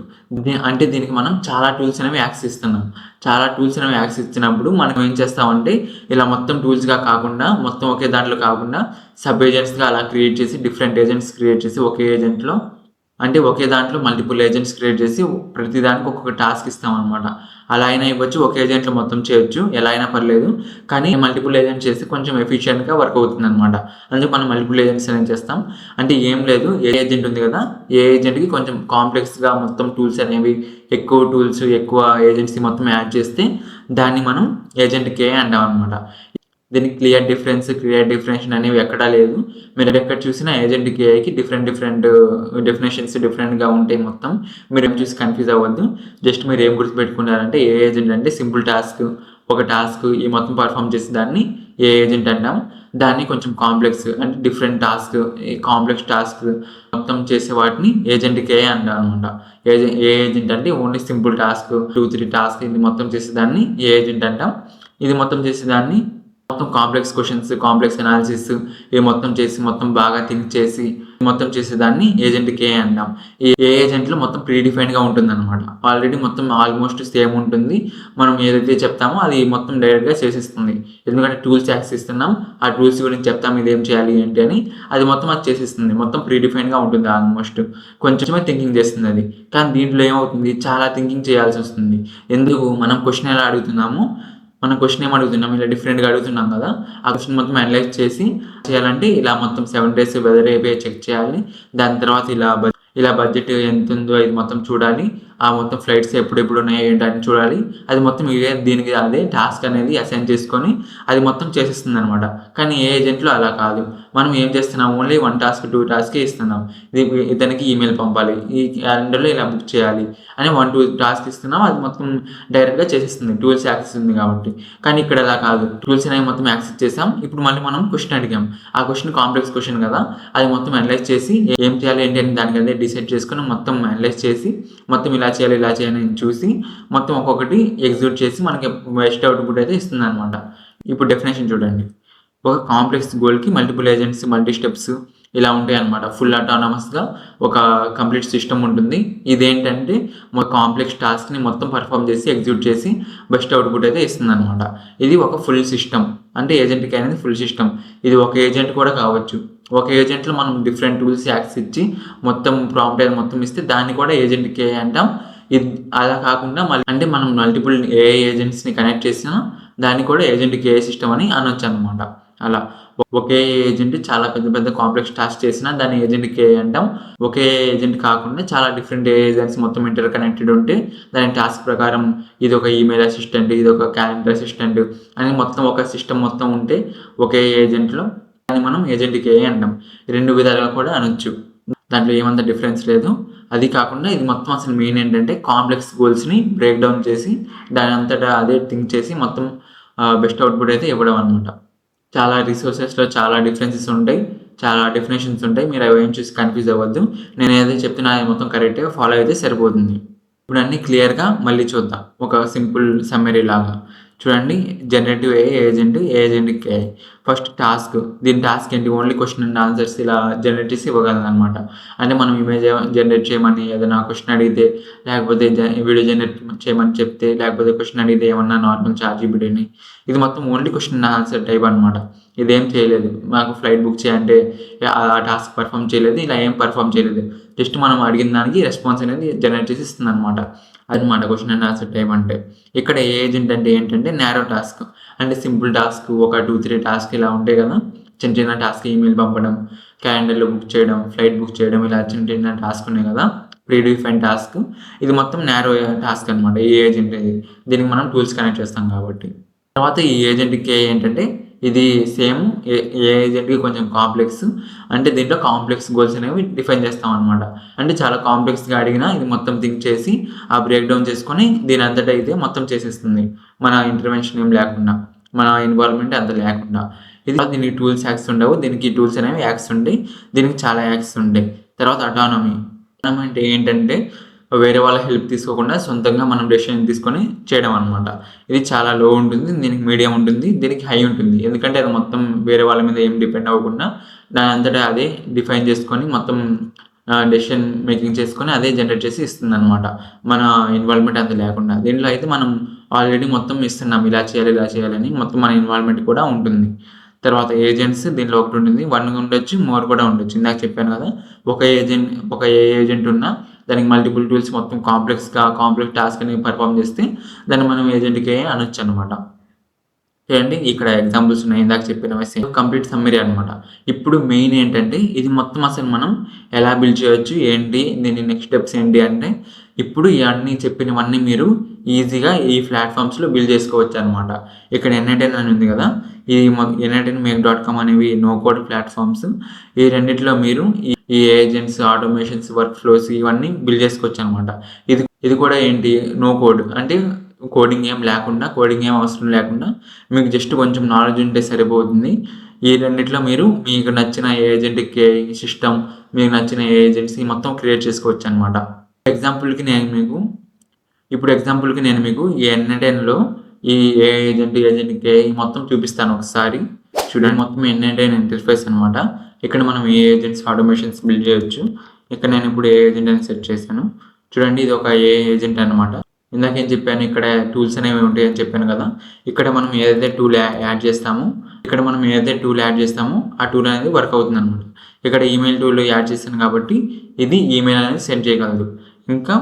అంటే దీనికి మనం చాలా టూల్స్ అనేవి యాక్సెస్ ఇస్తున్నాం. చాలా టూల్స్ అనేవి యాక్సెస్ ఇచ్చినప్పుడు మనం ఏం చేస్తామంటే ఇలా మొత్తం టూల్స్గా కాకుండా, మొత్తం ఒకే దాంట్లో కాకుండా సబ్ ఏజెంట్స్గా అలా క్రియేట్ చేసి, డిఫరెంట్ ఏజెంట్స్ క్రియేట్ చేసి ఒకే ఏజెంట్లో, అంటే ఒకే దాంట్లో మల్టిపుల్ ఏజెంట్స్ క్రియేట్ చేసి ప్రతి దానికి ఒక్కొక్క టాస్క్ ఇస్తామన్నమాట. అలా అయినా ఇవ్వచ్చు, ఒక ఏజెంట్లో మొత్తం చేయొచ్చు, ఎలా అయినా పర్లేదు. కానీ మల్టిపుల్ ఏజెంట్స్ చేసి కొంచెం ఎఫిషియెంట్గా వర్క్ అవుతుంది అనమాట. అందుకు మనం మల్టిపుల్ ఏజెంట్స్ అనేవి చేస్తాం. అంటే ఏం లేదు, ఏ ఏజెంట్ ఉంది కదా, ఏ ఏజెంట్కి కొంచెం కాంప్లెక్స్గా మొత్తం టూల్స్ అనేవి, ఎక్కువ టూల్స్, ఎక్కువ ఏజెంట్స్ మొత్తం యాడ్ చేస్తే దాన్ని మనం ఏజెంట్ కే అంటాం అనమాట. దీనికి క్లియర్ డిఫరెన్షన్ అనేవి ఎక్కడా లేదు. మీరు ఎక్కడ చూసినా ఏజెంట్ కేఐకి డిఫరెంట్ డెఫినేషన్స్ డిఫరెంట్గా ఉంటాయి మొత్తం. మీరు ఏం చూసి కన్ఫ్యూజ్ అవ్వద్దు. జస్ట్ మీరు ఏం గుర్తుపెట్టుకున్నారంటే ఏ ఏజెంట్ అంటే సింపుల్ టాస్క్, ఒక టాస్క్ ఈ మొత్తం పర్ఫామ్ చేసే దాన్ని ఏ ఏజెంట్ అంటాం. దాన్ని కొంచెం కాంప్లెక్స్ అంటే డిఫరెంట్ టాస్క్, ఈ కాంప్లెక్స్ టాస్క్ మొత్తం చేసే వాటిని ఏజెంట్ కేఐ అంటాం అనమాట. ఏ ఏజెంట్ అంటే ఓన్లీ సింపుల్ టాస్క్, 2-3 టాస్క్ ఇది మొత్తం చేసేదాన్ని ఏ ఏజెంట్ అంటాం. ఇది మొత్తం చేసేదాన్ని మొత్తం కాంప్లెక్స్ క్వశ్చన్స్, కాంప్లెక్స్ అనాలిసిస్ ఇవి మొత్తం చేసి, మొత్తం బాగా థింక్ చేసి మొత్తం చేసేదాన్ని ఏజెంట్ కే అంటాం. ఈ ఏ ఏజెంట్లో మొత్తం ప్రీడిఫైన్డ్గా ఉంటుందన్నమాట. ఆల్రెడీ మొత్తం ఆల్మోస్ట్ సేమ్ ఉంటుంది. మనం ఏదైతే చెప్తామో అది మొత్తం డైరెక్ట్గా చేసేస్తుంది. ఎందుకంటే టూల్స్ యాక్సెస్ ఇస్తున్నాం, ఆ టూల్స్ గురించి చెప్తాం ఇదేం చేయాలి ఏంటి అని, అది మొత్తం అది చేసేస్తుంది. మొత్తం ప్రీడిఫైన్డ్గా ఉంటుంది ఆల్మోస్ట్. కొంచెమే థింకింగ్ చేస్తుంది అది. కానీ దీంట్లో ఏమవుతుంది, చాలా థింకింగ్ చేయాల్సి వస్తుంది. ఎందుకు, మనం క్వశ్చన్ ఎలా అడుగుతున్నాము, మనం క్వశ్చన్ ఏం అడుగుతున్నాం, ఇలా డిఫరెంట్గా అడుగుతున్నాం కదా, ఆ క్వశ్చన్ మొత్తం అనలైజ్ చేసి చేయాలంటే ఇలా మొత్తం 7 days వెదర్ అయిపోయి చెక్ చేయాలి. దాని తర్వాత ఇలా బడ్జెట్ ఎంత ఉందో ఇది మొత్తం చూడాలి. ఆ మొత్తం ఫ్లైట్స్ ఎప్పుడెప్పుడు ఉన్నాయో ఏంటని చూడాలి. అది మొత్తం దీనికి అదే టాస్క్ అనేది అసైన్ చేసుకొని అది మొత్తం చేసేస్తుంది అనమాట. కానీ ఏ ఏజెంట్లో అలా కాదు. మనం ఏం చేస్తున్నాం, ఓన్లీ 1 టాస్క్ 2 టాస్కే ఇస్తున్నాం. ఇతనికి ఈమెయిల్ పంపాలి, ఈ క్యాలెండర్లో ఇలా బుక్ చేయాలి అని 1-2 టాస్క్ ఇస్తున్నాం. అది మొత్తం డైరెక్ట్గా చేసేస్తుంది, టూల్స్ యాక్సెస్ ఉంది కాబట్టి. కానీ ఇక్కడ అలా కాదు, టూల్స్ అనేవి మొత్తం యాక్సెస్ చేసాం. ఇప్పుడు మళ్ళీ మనం క్వశ్చన్ అడిగాం, ఆ క్వశ్చన్ కాంప్లెక్స్ క్వశ్చన్ కదా, అది మొత్తం అనలైజ్ చేసి ఏం చేయాలి ఏంటి అని దానికి అదే డిసైడ్ చేసుకొని మొత్తం అనలైజ్ చేసి మొత్తం ఇలా చేయాలి చూసి మొత్తం ఒక్కొక్కటి ఎగ్జిక్యూట్ చేసి మనకి బెస్ట్ అవుట్పుట్ అయితే ఇస్తుంది అనమాట. ఇప్పుడు డెఫినేషన్ చూడండి. ఒక కాంప్లెక్స్ గోల్కి మల్టిపుల్ ఏజెంట్స్, మల్టీ స్టెప్స్ ఇలా ఉంటాయి అనమాట. ఫుల్ అటానమస్గా ఒక కంప్లీట్ సిస్టమ్ ఉంటుంది. ఇదేంటంటే ఒక కాంప్లెక్స్ టాస్క్ని మొత్తం పర్ఫామ్ చేసి ఎగ్జిక్యూట్ చేసి బెస్ట్ అవుట్పుట్ అయితే ఇస్తుంది అనమాట. ఇది ఒక ఫుల్ సిస్టమ్, అంటే ఏజెంట్కి అనేది ఫుల్ సిస్టమ్. ఇది ఒక ఏజెంట్ కూడా కావచ్చు. ఒక ఏజెంట్లో మనం డిఫరెంట్ టూల్స్ యాక్సెస్ ఇచ్చి మొత్తం ప్రాంప్ట్ అయితే మొత్తం ఇస్తే దాన్ని కూడా ఏజెంట్ కే అంటాం. ఇది అలా కాకుండా మళ్ళీ అంటే మనం మల్టిపుల్ ఏజెంట్స్ని కనెక్ట్ చేసినా దాన్ని కూడా ఏజెంట్ కే సిస్టమ్ అని అనొచ్చు అనమాట. అలా ఒకే ఏజెంట్ చాలా పెద్ద కాంప్లెక్స్ టాస్క్ చేసినా దాన్ని ఏజెంట్ కే అంటాం. ఒకే ఏజెంట్ కాకుండా చాలా డిఫరెంట్ ఏజెంట్స్ మొత్తం ఇంటర్ కనెక్టెడ్ ఉంటే దాని టాస్క్ ప్రకారం ఇది ఒక ఈమెయిల్ అసిస్టెంట్, ఇది ఒక క్యాలెండర్ అసిస్టెంట్ అని మొత్తం ఒక సిస్టమ్ మొత్తం ఉంటే ఒకే ఏజెంట్లో దాన్ని మనం ఏజెంట్ కే అంటాం. 2 విధాలుగా కూడా అనొచ్చు, దాంట్లో ఏమంత డిఫరెన్స్ లేదు. అది కాకుండా ఇది మొత్తం అసలు మెయిన్ ఏంటంటే కాంప్లెక్స్ గోల్స్ని బ్రేక్ డౌన్ చేసి దాని అంతటా అదే థింక్ చేసి మొత్తం బెస్ట్ అవుట్పుట్ అయితే ఇవ్వడం అనమాట. చాలా రిసోర్సెస్లో చాలా డిఫరెన్సెస్ ఉంటాయి, చాలా డెఫినేషన్స్ ఉంటాయి. మీరు అవి ఏం చూసి కన్ఫ్యూజ్ అవ్వద్దు. నేను ఏదైతే చెప్తున్నా అది మొత్తం కరెక్ట్గా ఫాలో అయితే సరిపోతుంది. ఇప్పుడు అన్నీ క్లియర్గా మళ్ళీ చూద్దాం, ఒక సింపుల్ సమ్మరీ లాగా. చూడండి, జనరేటివ్ ఏజెంట్ కే. ఫస్ట్ టాస్క్, దీని టాస్క్ ఏంటి, ఓన్లీ క్వశ్చన్ అండ్ ఆన్సర్స్ ఇలా జనరేట్ చేసి ఇవ్వగలను అనమాట. అంటే మనం ఇమేజ్ జనరేట్ చేయమని ఏదైనా క్వశ్చన్ అడిగితే, లేకపోతే వీడియో జనరేట్ చేయమని చెప్తే, లేకపోతే క్వశ్చన్ అడిగితే ఏమన్నా నార్మల్ ChatGPTని, ఇది మొత్తం only question and answer type అనమాట. ఇదేం చేయలేదు, మాకు ఫ్లైట్ బుక్ చేయాలంటే ఆ టాస్క్ పర్ఫామ్ చేయలేదు, ఇలా ఏం పర్ఫామ్ చేయలేదు. జస్ట్ మనం అడిగిన దానికి రెస్పాన్స్ అనేది జనరేట్ చేసి ఇస్తుంది అనమాట. అదనమాట క్వశ్చన్ అండ్ ఆన్సర్ టైప్ అంటే. ఇక్కడ ఏజెంట్ అంటే ఏంటంటే నేరో టాస్క్, అంటే సింపుల్ టాస్క్, ఒక 2-3 టాస్క్ ఇలా ఉంటాయి కదా, చిన్న టాస్క్, ఈమెయిల్ పంపడం, క్యాలెండర్లో బుక్ చేయడం, ఫ్లైట్ బుక్ చేయడం, ఇలా చిన్న టాస్క్ ఉన్నాయి కదా, ప్రీడిఫైన్ టాస్క్. ఇది మొత్తం నేరో టాస్క్ అనమాట ఈ ఏజెంట్. దీనికి మనం టూల్స్ కనెక్ట్ చేస్తాం కాబట్టి. తర్వాత ఈ ఏజెంట్ కే ఏంటంటే ఇది సేమ్ ఏ ఏ ఏజెంట్‌కి కొంచెం కాంప్లెక్స్. అంటే దీంట్లో కాంప్లెక్స్ గోల్స్ అనేవి డిఫైన్ చేస్తామనమాట. అంటే చాలా కాంప్లెక్స్‌గా అడిగినా ఇది మొత్తం థింక్ చేసి, ఆ బ్రేక్ డౌన్ చేసుకొని దీని అంతటా ఇదే మొత్తం చేసేస్తుంది. మన ఇంటర్వెన్షన్ ఏం లేకుండా, మన ఇన్వాల్వ్‌మెంట్ అంత లేకుండా. దీనికి టూల్స్ యాక్స్ ఉండవు. దీనికి టూల్స్ అనేవి యాక్స్ ఉంటాయి. దీనికి చాలా యాక్స్ ఉంటాయి. తర్వాత అటానమీ. అటానమీ అంటే ఏంటంటే వేరే వాళ్ళ హెల్ప్ తీసుకోకుండా సొంతంగా మనం డెసిషన్ తీసుకొని చేయడం అనమాట. ఇది చాలా లో ఉంటుంది. దీనికి మీడియం ఉంటుంది. దీనికి హై ఉంటుంది. ఎందుకంటే అది మొత్తం వేరే వాళ్ళ మీద ఏం డిపెండ్ అవ్వకుండా దాని అంతటా అదే డిఫైన్ చేసుకొని మొత్తం డెసిషన్ మేకింగ్ చేసుకొని అదే జనరేట్ చేసి ఇస్తుందనమాట. మన ఇన్వాల్వ్‌మెంట్ అంత లేకుండా. దీంట్లో అయితే మనం ఆల్రెడీ మొత్తం ఇస్తున్నాం. ఇలా చేయాలి, ఇలా చేయాలని మొత్తం మన ఇన్వాల్వ్‌మెంట్ కూడా ఉంటుంది. తర్వాత ఏజెంట్స్ దీంట్లో ఒకటి ఉంటుంది. 1 ఉండొచ్చు, మోర్ కూడా ఉండొచ్చు. ఇందాక చెప్పాను కదా! ఒక ఏజెంట్ ఉన్నా దానికి మల్టిపుల్ టూల్స్ మొత్తం కాంప్లెక్స్ టాస్క్ అనేవి పర్ఫార్మ్ చేస్తే దాన్ని మనం ఏజెంట్ కేఏ అనొచ్చనమాట. చూడండి ఇక్కడ ఎగ్జాంపుల్స్ ఉన్నాయి. ఇందాక చెప్పినవి సేమ్ కంప్లీట్ సమ్మరీ అనమాట. ఇప్పుడు మెయిన్ ఏంటంటే ఇది మొత్తం అసలు మనం ఎలా బిల్డ్ చేయొచ్చు, ఏంటి దీని నెక్స్ట్ స్టెప్స్ ఏంటి అంటే ఇప్పుడు ఇవన్నీ చెప్పినవన్నీ మీరు ఈజీగా ఈ ప్లాట్‌ఫామ్స్‌లో బిల్డ్ చేసుకోవచ్చనమాట. ఇక్కడ N10 అని ఉంది కదా! ఈ N10make.com అనేవి నో కోడ్ ప్లాట్‌ఫామ్స్. ఈ రెండిట్లో మీరు ఈ ఏజెంట్స్, ఆటోమేషన్స్, వర్క్ ఫ్లోస్ ఇవన్నీ బిల్డ్ చేసుకోవచ్చనమాట. ఇది కూడా ఏంటి నో కోడ్ అంటే కోడింగ్ ఏం అవసరం లేకుండా మీకు జస్ట్ కొంచెం నాలెడ్జ్ ఉంటే సరిపోతుంది. ఈ రెండిట్లో మీరు మీకు నచ్చిన ఏజెంట్‌కి సిస్టమ్, మీకు నచ్చిన ఏజెంట్స్ మొత్తం క్రియేట్ చేసుకోవచ్చనమాట. ఎగ్జాంపుల్‌కి నేను మీకు ఈ N10లో ఈ ఏజెంట్‌కి మొత్తం చూపిస్తాను ఒకసారి. చూడండి మొత్తం N10 ఇంటర్ఫేస్ అనమాట. ఇక్కడ మనం ఏ ఏజెంట్స్, ఆటోమేషన్స్ బిల్డ్ చేయొచ్చు. ఇక్కడ నేను ఇప్పుడు ఏ ఏజెంట్ అని సెట్ చేశాను. చూడండి ఇది ఒక ఏజెంట్ అనమాట. ఇందాక ఏం చెప్పాను ఇక్కడ టూల్స్ అనేవి ఉంటాయని చెప్పాను కదా! ఇక్కడ మనం ఏదైతే టూల్ యాడ్ చేస్తామో ఆ టూల్ అనేది వర్క్ అవుతుందనమాట. ఇక్కడ ఈమెయిల్ టూల్ యాడ్ చేశాను కాబట్టి ఇది ఈమెయిల్ అనేది సెండ్ చేయగలదు. ఇంకా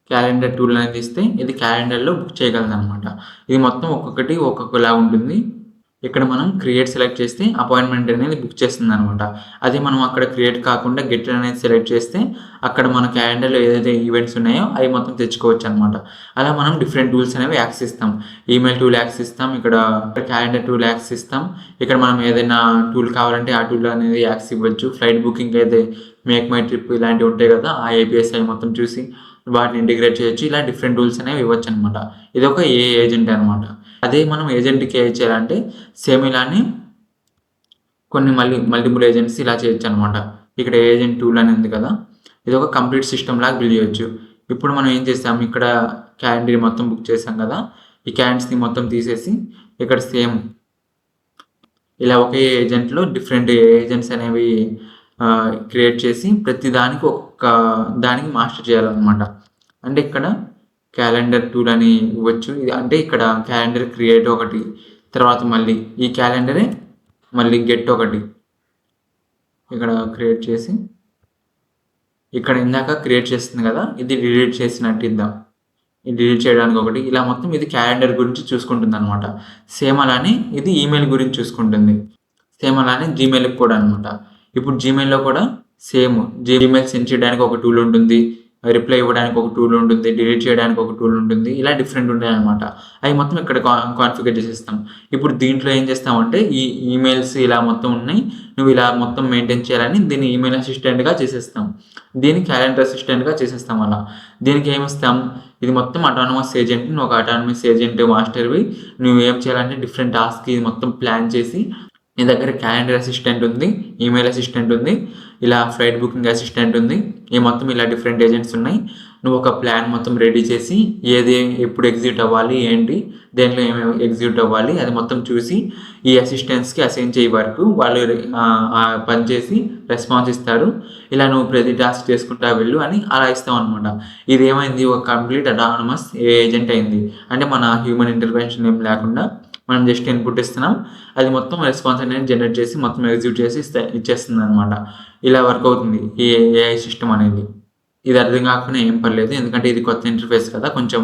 క్యాలెండర్ టూల్ అనేది ఇస్తే ఇది క్యాలెండర్‌లో బుక్ చేయగలదనమాట. ఇది మొత్తం ఒక్కొక్కటి ఒక్కొక్కలా ఉంటుంది. ఇక్కడ మనం సెలెక్ట్ చేస్తే అపాయింట్మెంట్ అనేది బుక్ చేస్తుందనమాట. అదే మనం అక్కడ క్రియేట్ కాకుండా గెట్ అనేది సెలెక్ట్ చేస్తే అక్కడ మన క్యాలెండర్‌లో ఏదైతే ఈవెంట్స్ ఉన్నాయో అవి మొత్తం తెచ్చుకోవచ్చనమాట. అలా మనం డిఫరెంట్ టూల్స్ అనేవి యాక్సెస్ ఇస్తాం. ఈమెయిల్ టూల్ యాక్సెస్ ఇస్తాం. ఇక్కడ క్యాలెండర్ టూల్ యాక్సెస్ ఇస్తాం. ఇక్కడ మనం ఏదైనా టూల్ కావాలంటే ఆ టూల్ అనేది యాక్సెస్ ఇవ్వచ్చు. ఫ్లైట్ బుకింగ్ అయితే మేక్ మై ట్రిప్ ఇలాంటివి ఉంటాయి కదా! ఆ ఏపీఎస్ అవి మొత్తం చూసి వాటిని ఇంటిగ్రేట్ చేయొచ్చు. ఇలా డిఫరెంట్ టూల్స్ అనేవి ఇవ్వచ్చనమాట. ఇదొక ఏజెంట్ అనమాట. అదే మనం ఏజెంట్‌కి ఏం చేయాలంటే సేమ్ ఇలానే కొన్ని మల్టిపుల్ ఏజెంట్స్ ఇలా చేయొచ్చనమాట. ఇక్కడ ఏజెంట్ టూల్ అని ఉంది కదా! ఇదొక కంప్లీట్ సిస్టమ్ లాగా బిల్డ్ చేయొచ్చు. ఇప్పుడు మనం ఏం చేసాం ఇక్కడ క్యాలెండర్ మొత్తం బుక్ చేసాం కదా! ఈ క్యాలెండర్స్‌ని మొత్తం తీసేసి ఇక్కడ సేమ్ ఇలా ఒకే ఏజెంట్‌లో డిఫరెంట్ ఏజెంట్స్ అనేవి క్రియేట్ చేసి ప్రతి దానికి ఒక్కొక్క దానికి మాస్టర్ చేయాలన్నమాట. అంటే ఇక్కడ క్యాలెండర్ టూల్ అని ఇవ్వచ్చు. అంటే ఇక్కడ క్యాలెండర్ క్రియేట్ ఒకటి, తర్వాత మళ్ళీ ఈ క్యాలెండరే మళ్ళీ గెట్ ఒకటి ఇక్కడ క్రియేట్ చేసి ఇక్కడ ఇందాక క్రియేట్ చేస్తుంది కదా! ఇది డిలీట్ చేసినట్టు ఇద్దాం. ఇది డిలీట్ చేయడానికి ఒకటి ఇలా మొత్తం ఇది క్యాలెండర్ గురించి చూసుకుంటుందనమాట. సేమ్ అలానే ఇది ఈమెయిల్ గురించి చూసుకుంటుంది. సేమ్ అలానే జీమెయిల్‌కి కూడా అనమాట. ఇప్పుడు జీమెయిల్‌లో కూడా సేమ్ జీమెయిల్ సెండ్ చేయడానికి ఒక టూల్ ఉంటుంది. రిప్లై ఇవ్వడానికి ఒక టూల్ ఉంటుంది. డిలీట్ చేయడానికి ఒక టూల్ ఉంటుంది. ఇలా డిఫరెంట్ ఉంటాయన్నమాట. అవి మొత్తం ఇక్కడ కాన్ఫిగర్ చేసేస్తాం. ఇప్పుడు దీంట్లో ఏం చేస్తామంటే ఈ ఈమెయిల్స్ ఇలా మొత్తం ఉన్నాయి. నువ్వు ఇలా మొత్తం మెయింటైన్ చేయాలని దీన్ని ఈమెయిల్ అసిస్టెంట్‌గా చేసేస్తాం. దీన్ని క్యాలెండర్ అసిస్టెంట్‌గా చేసేస్తాం అలా. దీనికి ఏమిస్తాం ఇది మొత్తం అటానమస్ ఏజెంట్. నువ్వు ఒక అటానమస్ ఏజెంట్ మాస్టర్‌వి. నువ్వు ఏం చేయాలంటే డిఫరెంట్ టాస్క్ ఇది మొత్తం ప్లాన్ చేసి నీ దగ్గర క్యాలెండర్ అసిస్టెంట్ ఉంది, ఈమెయిల్ అసిస్టెంట్ ఉంది, ఇలా ఫ్లైట్ బుకింగ్ అసిస్టెంట్ ఉంది. ఈ మొత్తం ఇలా డిఫరెంట్ ఏజెంట్స్ ఉన్నాయి. నువ్వు ఒక ప్లాన్ మొత్తం రెడీ చేసి ఏది ఎప్పుడు ఎగ్జిక్యూట్ అవ్వాలి, ఏంటి దేంట్లో ఏమేమి ఎగ్జిక్యూట్ అవ్వాలి అది మొత్తం చూసి ఈ అసిస్టెంట్స్‌కి అసైన్ చేయ వరకు వాళ్ళు పని చేసి రెస్పాన్స్ ఇస్తారు. ఇలా నువ్వు ప్రతి టాస్క్ చేసుకుంటా వెళ్ళు అని అలా ఇస్తామనమాట. ఇది ఏమైంది ఒక కంప్లీట్ అటానమస్ ఏజెంట్ అయింది. అంటే మన హ్యూమన్ ఇంటర్వెన్షన్ ఏం లేకుండా మనం జస్ట్ ఇన్పుట్ ఇస్తున్నాం. అది మొత్తం రెస్పాన్స్ అనేది జనరేట్ చేసి మొత్తం ఎగ్జిక్యూట్ చేసి ఇచ్చేస్తుందనమాట. ఇలా వర్క్ అవుతుంది ఈ ఏఐ సిస్టమ్ అనేది. ఇది అర్థం కాకపోయినా ఏం పర్లేదు. ఎందుకంటే ఇది కొత్త ఇంటర్ఫేస్ కదా! కొంచెం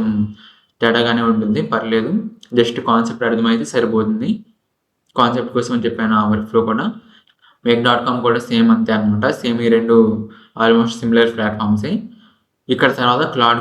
తేడాగానే ఉంటుంది. పర్లేదు. జస్ట్ కాన్సెప్ట్ అర్థమైతే సరిపోతుంది. కాన్సెప్ట్ కోసం చెప్పాను ఆ వర్క్ ఫ్లో కూడా. మేక్.com కూడా సేమ్ అంతే అనమాట. సేమ్ ఈ రెండు ఆల్మోస్ట్ సిమిలర్ ప్లాట్‌ఫామ్సే. ఇక్కడ తర్వాత క్లాడ్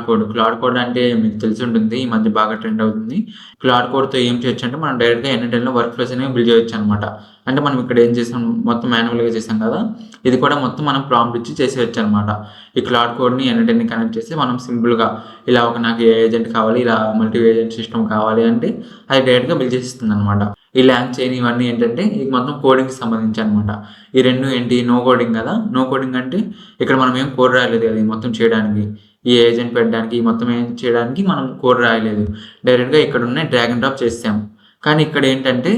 కోడ్ అంటే మీకు తెలిసి ఉంటుంది. ఈ మధ్య బాగా ట్రెండ్ అవుతుంది. క్లాడ్ కోడ్‌తో ఏం చేయొచ్చంటే మనం డైరెక్ట్‌గా ఎన్‌ఎల్‌లో వర్క్ ఫ్లోస్ అనేవి బిల్డ్ చేయొచ్చనమాట. అంటే మనం ఇక్కడ ఏం చేసాం మొత్తం మాన్యువల్‌గా చేసాం కదా! ఇది కూడా మొత్తం మనం ప్రాంప్ట్ ఇచ్చి చేసేయొచ్చనమాట. ఈ క్లాడ్ కోడ్‌ని ఎన్‌ఎల్‌ని కనెక్ట్ చేసి మనం సింపుల్‌గా ఇలా నాకు ఏజెంట్ కావాలి, ఇలా మల్టీ ఏజెంట్ సిస్టమ్ కావాలి అంటే అది డైరెక్ట్‌గా బిల్డ్ చేసిస్తుందనమాట. ఈ ల్యాంగ్ చైన్ ఇవన్నీ ఏంటంటే ఇది మొత్తం కోడింగ్‌కి సంబంధించి అనమాట. ఈ 2 ఏంటి నో కోడింగ్ కదా! నో కోడింగ్ అంటే ఇక్కడ మనం ఏం కోడ్ రాయలేదు కదా! ఇది మొత్తం చేయడానికి. ఈ ఏజెంట్ పెట్టడానికి, ఈ మొత్తం ఏం చేయడానికి మనం కోడ్ రాయలేదు. డైరెక్ట్‌గా ఇక్కడున్న డ్రాగ్ అండ్ డ్రాప్ చేసాము. కానీ ఇక్కడ ఏంటంటే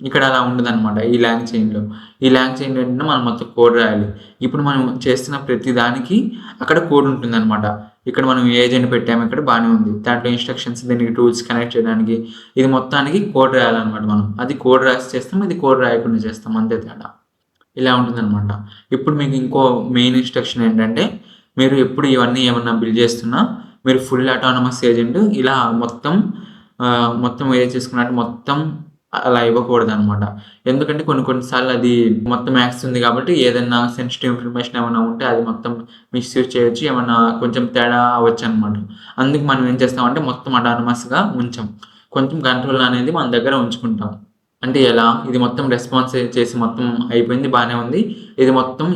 ఇక్కడ అలా ఉండదనమాట ఈ ల్యాంగ్ చైన్‌లో. ఈ ల్యాంగ్ చైన్‌లో ఏంటంటే మనం మొత్తం కోడ్ రాయాలి. ఇప్పుడు మనం చేస్తున్న ప్రతి దానికి అక్కడ కోడ్ ఉంటుందనమాట. ఇక్కడ మనం ఏజెంట్ పెట్టాము ఇక్కడ బానే ఉంది. దాంట్లో ఇన్‌స్ట్రక్షన్స్ దీనికి టూల్స్ కనెక్ట్ చేయడానికి ఇది మొత్తానికి కోడ్ రాయాలనమాట మనం. అది కోడ్ రాసి చేస్తాం. ఇది కోడ్ రాయకుండా చేస్తాం అంతే తేడా. ఇలా ఉంటుందనమాట. ఇప్పుడు మీకు ఇంకో మెయిన్ ఇన్‌స్ట్రక్షన్ ఏంటంటే మీరు ఎప్పుడు ఇవన్నీ ఏమన్నా బిల్డ్ చేస్తున్నా మీరు ఫుల్ అటానమస్ ఏజెంట్ ఇలా మొత్తం ఏది చేసుకున్నట్టు మొత్తం అలా ఇవ్వకూడదనమాట. ఎందుకంటే కొన్ని సార్లు అది మొత్తం యాక్సెస్ ఉంది కాబట్టి ఏదన్నా సెన్సిటివ్ ఇన్ఫర్మేషన్ ఏమన్నా ఉంటే అది మొత్తం మిస్‌యూజ్ చేయొచ్చు. ఏమన్నా కొంచెం తేడా అవ్వచ్చనమాట. అందుకు మనం ఏం చేస్తామంటే మొత్తం అటానమస్‌గా ఉంచం. కొంచెం కంట్రోల్ అనేది మన దగ్గర ఉంచుకుంటాం. అంటే ఎలా? ఇది మొత్తం రెస్పాన్స్ చేసి మొత్తం అయిపోయింది బానే ఉంది. ఇది మొత్తం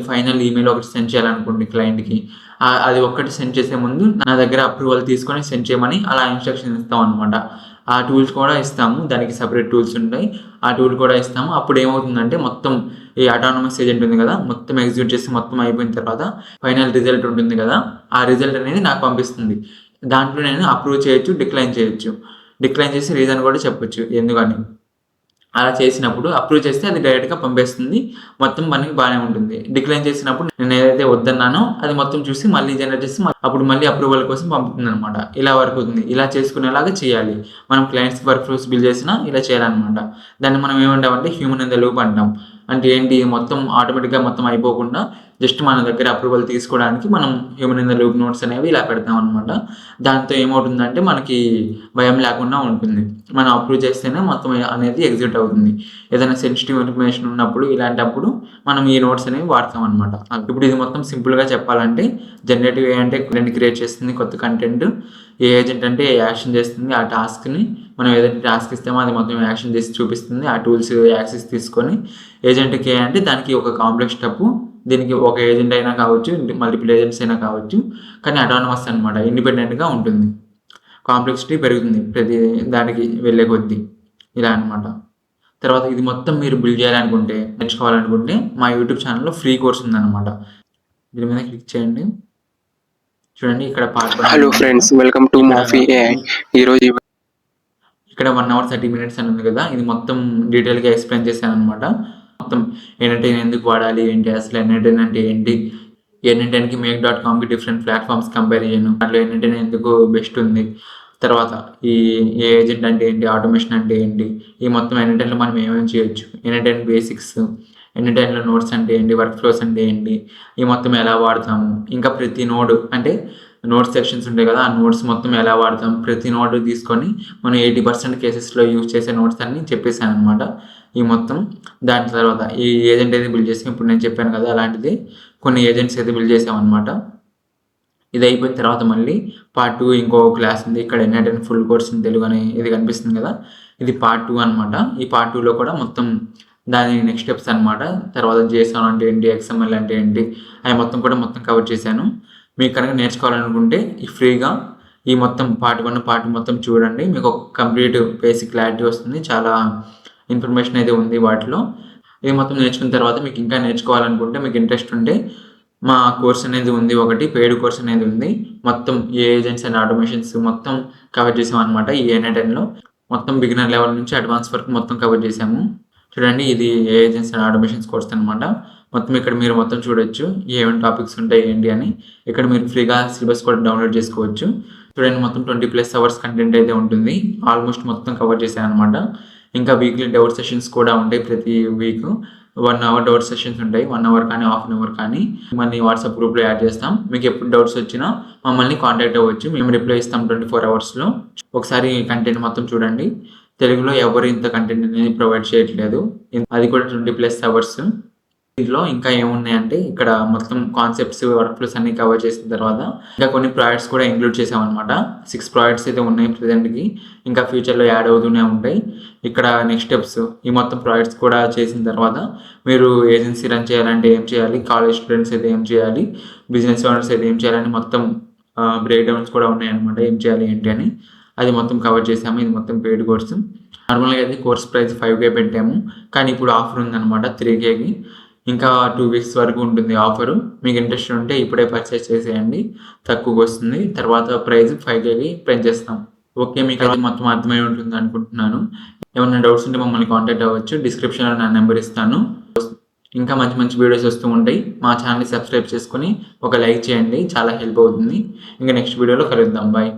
ఫైనల్ ఈమెయిల్ ఒకటి సెండ్ చేయాలనుకోండి క్లయింట్‌కి. అది ఒక్కటి సెండ్ చేసే ముందు నా దగ్గర అప్రూవల్ తీసుకొని సెండ్ చేయమని అలా ఇన్‌స్ట్రక్షన్ ఇస్తామనమాట. ఆ టూల్స్ కూడా ఇస్తాము. దానికి సెపరేట్ టూల్స్ ఉంటాయి. ఆ టూల్ కూడా ఇస్తాము. అప్పుడు ఏమవుతుందంటే మొత్తం ఈ అటానమస్ ఏజెంట్ ఉంది కదా! మొత్తం ఎగ్జిక్యూట్ చేసి మొత్తం అయిపోయిన తర్వాత ఫైనల్ రిజల్ట్ ఉంటుంది కదా! ఆ రిజల్ట్ అనేది నాకు పంపిస్తుంది. దాంట్లో నేను అప్రూవ్ చేయొచ్చు, డిక్లైన్ చేయొచ్చు. డిక్లైన్ చేసి రీజన్ కూడా చెప్పొచ్చు ఎందుకని. అలా చేసినప్పుడు అప్రూవ్ చేస్తే అది డైరెక్ట్‌గా పంపేస్తుంది. మొత్తం మనకి బానే ఉంటుంది. డిక్లైన్ చేసినప్పుడు నేను ఏదైతే వద్దన్నానో అది మొత్తం చూసి మళ్ళీ జనరేట్ చేసి అప్పుడు మళ్ళీ అప్రూవల్ కోసం పంపుతుందనమాట. ఇలా వర్క్ అవుతుంది. ఇలా చేసుకునేలాగా చేయాలి. మనం క్లయింట్స్‌కి వర్క్ ఫ్లోస్ బిల్డ్ చేసినా ఇలా చేయాలనమాట. దాన్ని మనం ఏమంటామంటే హ్యూమన్ ఇన్ ద లూప్ అంటాం. అంటే ఏంటి మొత్తం ఆటోమేటిక్‌గా మొత్తం అయిపోకుండా జస్ట్ మన దగ్గర అప్రూవల్ తీసుకోవడానికి మనం human in the loop notes అనేవి ఇలా పెడతామనమాట. దాంతో ఏమవుతుందంటే మనకి భయం లేకుండా ఉంటుంది. మనం అప్రూవ్ చేస్తేనే మొత్తం అనేది ఎగ్జిక్యూట్ అవుతుంది. ఏదైనా సెన్సిటివ్ ఇన్ఫర్మేషన్ ఉన్నప్పుడు ఇలాంటప్పుడు మనం ఈ నోట్స్ అనేవి వాడతామనమాట. ఇప్పుడు ఇది మొత్తం సింపుల్‌గా చెప్పాలంటే జనరేటివ్ ఏఐ అంటే కంటెంట్ క్రియేట్ చేస్తుంది కొత్త కంటెంట్. ఏ ఏజెంట్ అంటే యాక్షన్ చేస్తుంది ఆ టాస్క్‌ని. మనం ఏదైతే టాస్క్ ఇస్తామో అది మొత్తం యాక్షన్ చేసి చూపిస్తుంది. ఆ టూల్స్ యాక్సెస్ తీసుకొని ఏజెంట్‌కి ఏ అంటే దానికి ఒక కాంప్లెక్స్ స్టెప్. దీనికి ఒక ఏజెంట్ అయినా కావచ్చు, మల్టిపుల్ ఏజెంట్స్ అయినా కావచ్చు. కానీ అటానమస్ అనమాట. ఇండిపెండెంట్‌గా ఉంటుంది. కాంప్లెక్సిటీ పెరుగుతుంది ప్రతి దానికి వెళ్ళే కొద్దీ. ఇలా అనమాట. తర్వాత ఇది మొత్తం మీరు బిల్డ్ చేయాలనుకుంటే, నేర్చుకోవాలనుకుంటే మా యూట్యూబ్ ఛానెల్‌లో ఫ్రీ కోర్స్ ఉందనమాట. దీని మీద క్లిక్ చేయండి. చూడండి ఇక్కడ part 1 hello friends, welcome to మాఫీ ఏఐ. ఈరోజు ఇక్కడ 1 అవర్ 30 మినిట్స్ అని ఉంది కదా! ఇది మొత్తం డీటెయిల్‌గా ఎక్స్‌ప్లెయిన్ చేశాననమాట. మొత్తం ఎన్‌ఎన్ ఎందుకు వాడాలి ఏంటి? అసలు ఎన్‌ఎన్ అంటే ఏంటి? ఎన్‌ఎన్‌కి మేక్.కామ్‌కి డిఫరెంట్ ప్లాట్‌ఫామ్స్ కంపారిజన్. దాంట్లో ఎన్‌ఎన్ ఎందుకు బెస్ట్ ఉంది? తర్వాత ఈ ఏజెంట్ అంటే ఏంటి? ఆటోమేషన్ అంటే ఏంటి? ఈ మొత్తం ఎన్‌ఎన్‌లో మనం ఏమేమి చేయొచ్చు? ఎన్‌ఎన్ బేసిక్స్, ఎన్‌ఎన్‌లో నోట్స్ అంటే ఏంటి? వర్క్ ఫ్లోస్ అంటే ఏంటి? ఈ మొత్తం ఎలా వాడతాము? ఇంకా ప్రతి నోడ్ అంటే నోట్స్ సెక్షన్స్ ఉంటాయి కదా! ఆ నోట్స్ మొత్తం ఎలా వాడతాం? ప్రతి నోడ్ తీసుకొని మనం 80% కేసెస్‌లో యూజ్ చేసే నోట్స్ అన్నీ చెప్పేసాననమాట. ఈ మొత్తం దాని తర్వాత ఈ ఏజెంట్ అయితే బిల్డ్ చేసాం. ఇప్పుడు నేను చెప్పాను కదా! అలాంటిది కొన్ని ఏజెంట్స్ అయితే బిల్డ్ చేసామనమాట. ఇది అయిపోయిన తర్వాత మళ్ళీ పార్ట్ 2 ఇంకో క్లాస్ ఉంది. ఇక్కడ ఎన్‌ఐటెన్ ఫుల్ కోర్స్ ఇన్ తెలుగు అని ఇది కనిపిస్తుంది కదా! ఇది పార్ట్ 2 అనమాట. ఈ పార్ట్ 2లో కూడా మొత్తం దాని నెక్స్ట్ స్టెప్స్ అనమాట. తర్వాత జేసన్ అంటే ఏంటి? ఎక్స్ఎంఎల్ అంటే ఏంటి? అవి మొత్తం కవర్ చేశాను. మీకు కనుక నేర్చుకోవాలనుకుంటే ఈ ఫ్రీగా ఈ మొత్తం పార్ట్ 1, పార్ట్ 2 మొత్తం చూడండి. మీకు ఒక కంప్లీట్ బేసిక్ క్లారిటీ వస్తుంది. చాలా ఇన్ఫర్మేషన్ అయితే ఉంది వాటిలో. ఇది మొత్తం నేర్చుకున్న తర్వాత మీకు ఇంకా నేర్చుకోవాలనుకుంటే మీకు ఇంట్రెస్ట్ ఉంటే మా కోర్స్ అనేది ఉంది ఒకటి. పెయిడ్ కోర్స్ అనేది ఉంది. మొత్తం ఏ ఏజెంట్స్ అండ్ ఆటోమేషన్స్ మొత్తం కవర్ చేసామనమాట ఈ ఎన్‌ఐటెన్‌లో. మొత్తం బిగినర్ లెవెల్ నుంచి అడ్వాన్స్ వరకు మొత్తం కవర్ చేసాము. చూడండి ఇది ఏ ఏజెంట్స్ అండ్ ఆటోమేషన్స్ కోర్స్ అనమాట. మొత్తం ఇక్కడ మీరు మొత్తం చూడొచ్చు. ఏమేమి టాపిక్స్ ఉంటాయి ఏంటి అని. ఇక్కడ మీరు ఫ్రీగా సిలబస్ కూడా డౌన్లోడ్ చేసుకోవచ్చు. చూడండి మొత్తం 20+ అవర్స్ కంటెంట్ అయితే ఉంటుంది. ఆల్మోస్ట్ మొత్తం కవర్ చేశాననమాట. ఇంకా వీక్లీ డౌట్ సెషన్స్ కూడా ఉంటాయి ప్రతి వీక్. 1 అవర్ డౌట్ సెషన్స్ ఉంటాయి. 1 అవర్ కానీ, హాఫ్ అన్ అవర్ కానీ మళ్ళీ వాట్సాప్ గ్రూప్‌లో యాడ్ చేస్తాం. మీకు ఎప్పుడు డౌట్స్ వచ్చినా మమ్మల్ని కాంటాక్ట్ అవ్వచ్చు. మేము రిప్లై ఇస్తాం 24 అవర్స్‌లో. ఒకసారి కంటెంట్ మొత్తం చూడండి. తెలుగులో ఎవరు ఇంత కంటెంట్ అనేది ప్రొవైడ్ చేయట్లేదు. అది కూడా 20+ అవర్స్. దీంట్లో ఇంకా ఏమున్నాయంటే ఇక్కడ మొత్తం కాన్సెప్ట్స్ వర్క్ ఫ్లోస్ అన్ని కవర్ చేసిన తర్వాత ఇంకా కొన్ని ప్రాజెక్ట్స్ కూడా ఇంక్లూడ్ చేసామన్నమాట. 6 ప్రాజెక్ట్స్ అయితే ఉన్నాయి ప్రజెంట్కి, ఇంకా ఫ్యూచర్లో యాడ్ అవుతూనే ఉంటాయి. ఇక్కడ నెక్స్ట్ స్టెప్స్ ఈ మొత్తం ప్రాజెక్ట్స్ కూడా చేసిన తర్వాత మీరు ఏజెన్సీ రన్ చేయాలంటే ఏం చేయాలి, కాలేజ్ స్టూడెంట్స్ అయితే ఏం చేయాలి, బిజినెస్ ఓనర్స్ అయితే ఏం చేయాలని మొత్తం బ్రేక్ డౌన్స్ కూడా ఉన్నాయన్నమాట. ఏం చేయాలి ఏంటి అని అది మొత్తం కవర్ చేసాము. ఇది మొత్తం పెయిడ్ కోర్సు. నార్మల్గా అయితే కోర్స్ ప్రైస్ 5K పెట్టాము, కానీ ఇప్పుడు ఆఫర్ ఉందన్నమాట 3Kకి. ఇంకా 2 వీక్స్ వరకు ఉంటుంది ఆఫరు. మీకు ఇంట్రెస్ట్ ఉంటే ఇప్పుడే పర్చేస్ చేసేయండి, తక్కువకి వస్తుంది. తర్వాత ప్రైస్ 5Kకి పెంచేస్తాం. ఓకే, మీకు అది మొత్తం అర్థమై ఉంటుంది అనుకుంటున్నాను. ఏమైనా డౌట్స్ ఉంటే మమ్మల్ని కాంటాక్ట్ అవ్వచ్చు. డిస్క్రిప్షన్లో నా నెంబర్ ఇస్తాను. ఇంకా మంచి మంచి వీడియోస్ వస్తూ ఉంటాయి. మా ఛానల్ని సబ్స్క్రైబ్ చేసుకొని ఒక లైక్ చేయండి, చాలా హెల్ప్ అవుతుంది. ఇంకా నెక్స్ట్ వీడియోలో కలుద్దాం. బాయ్.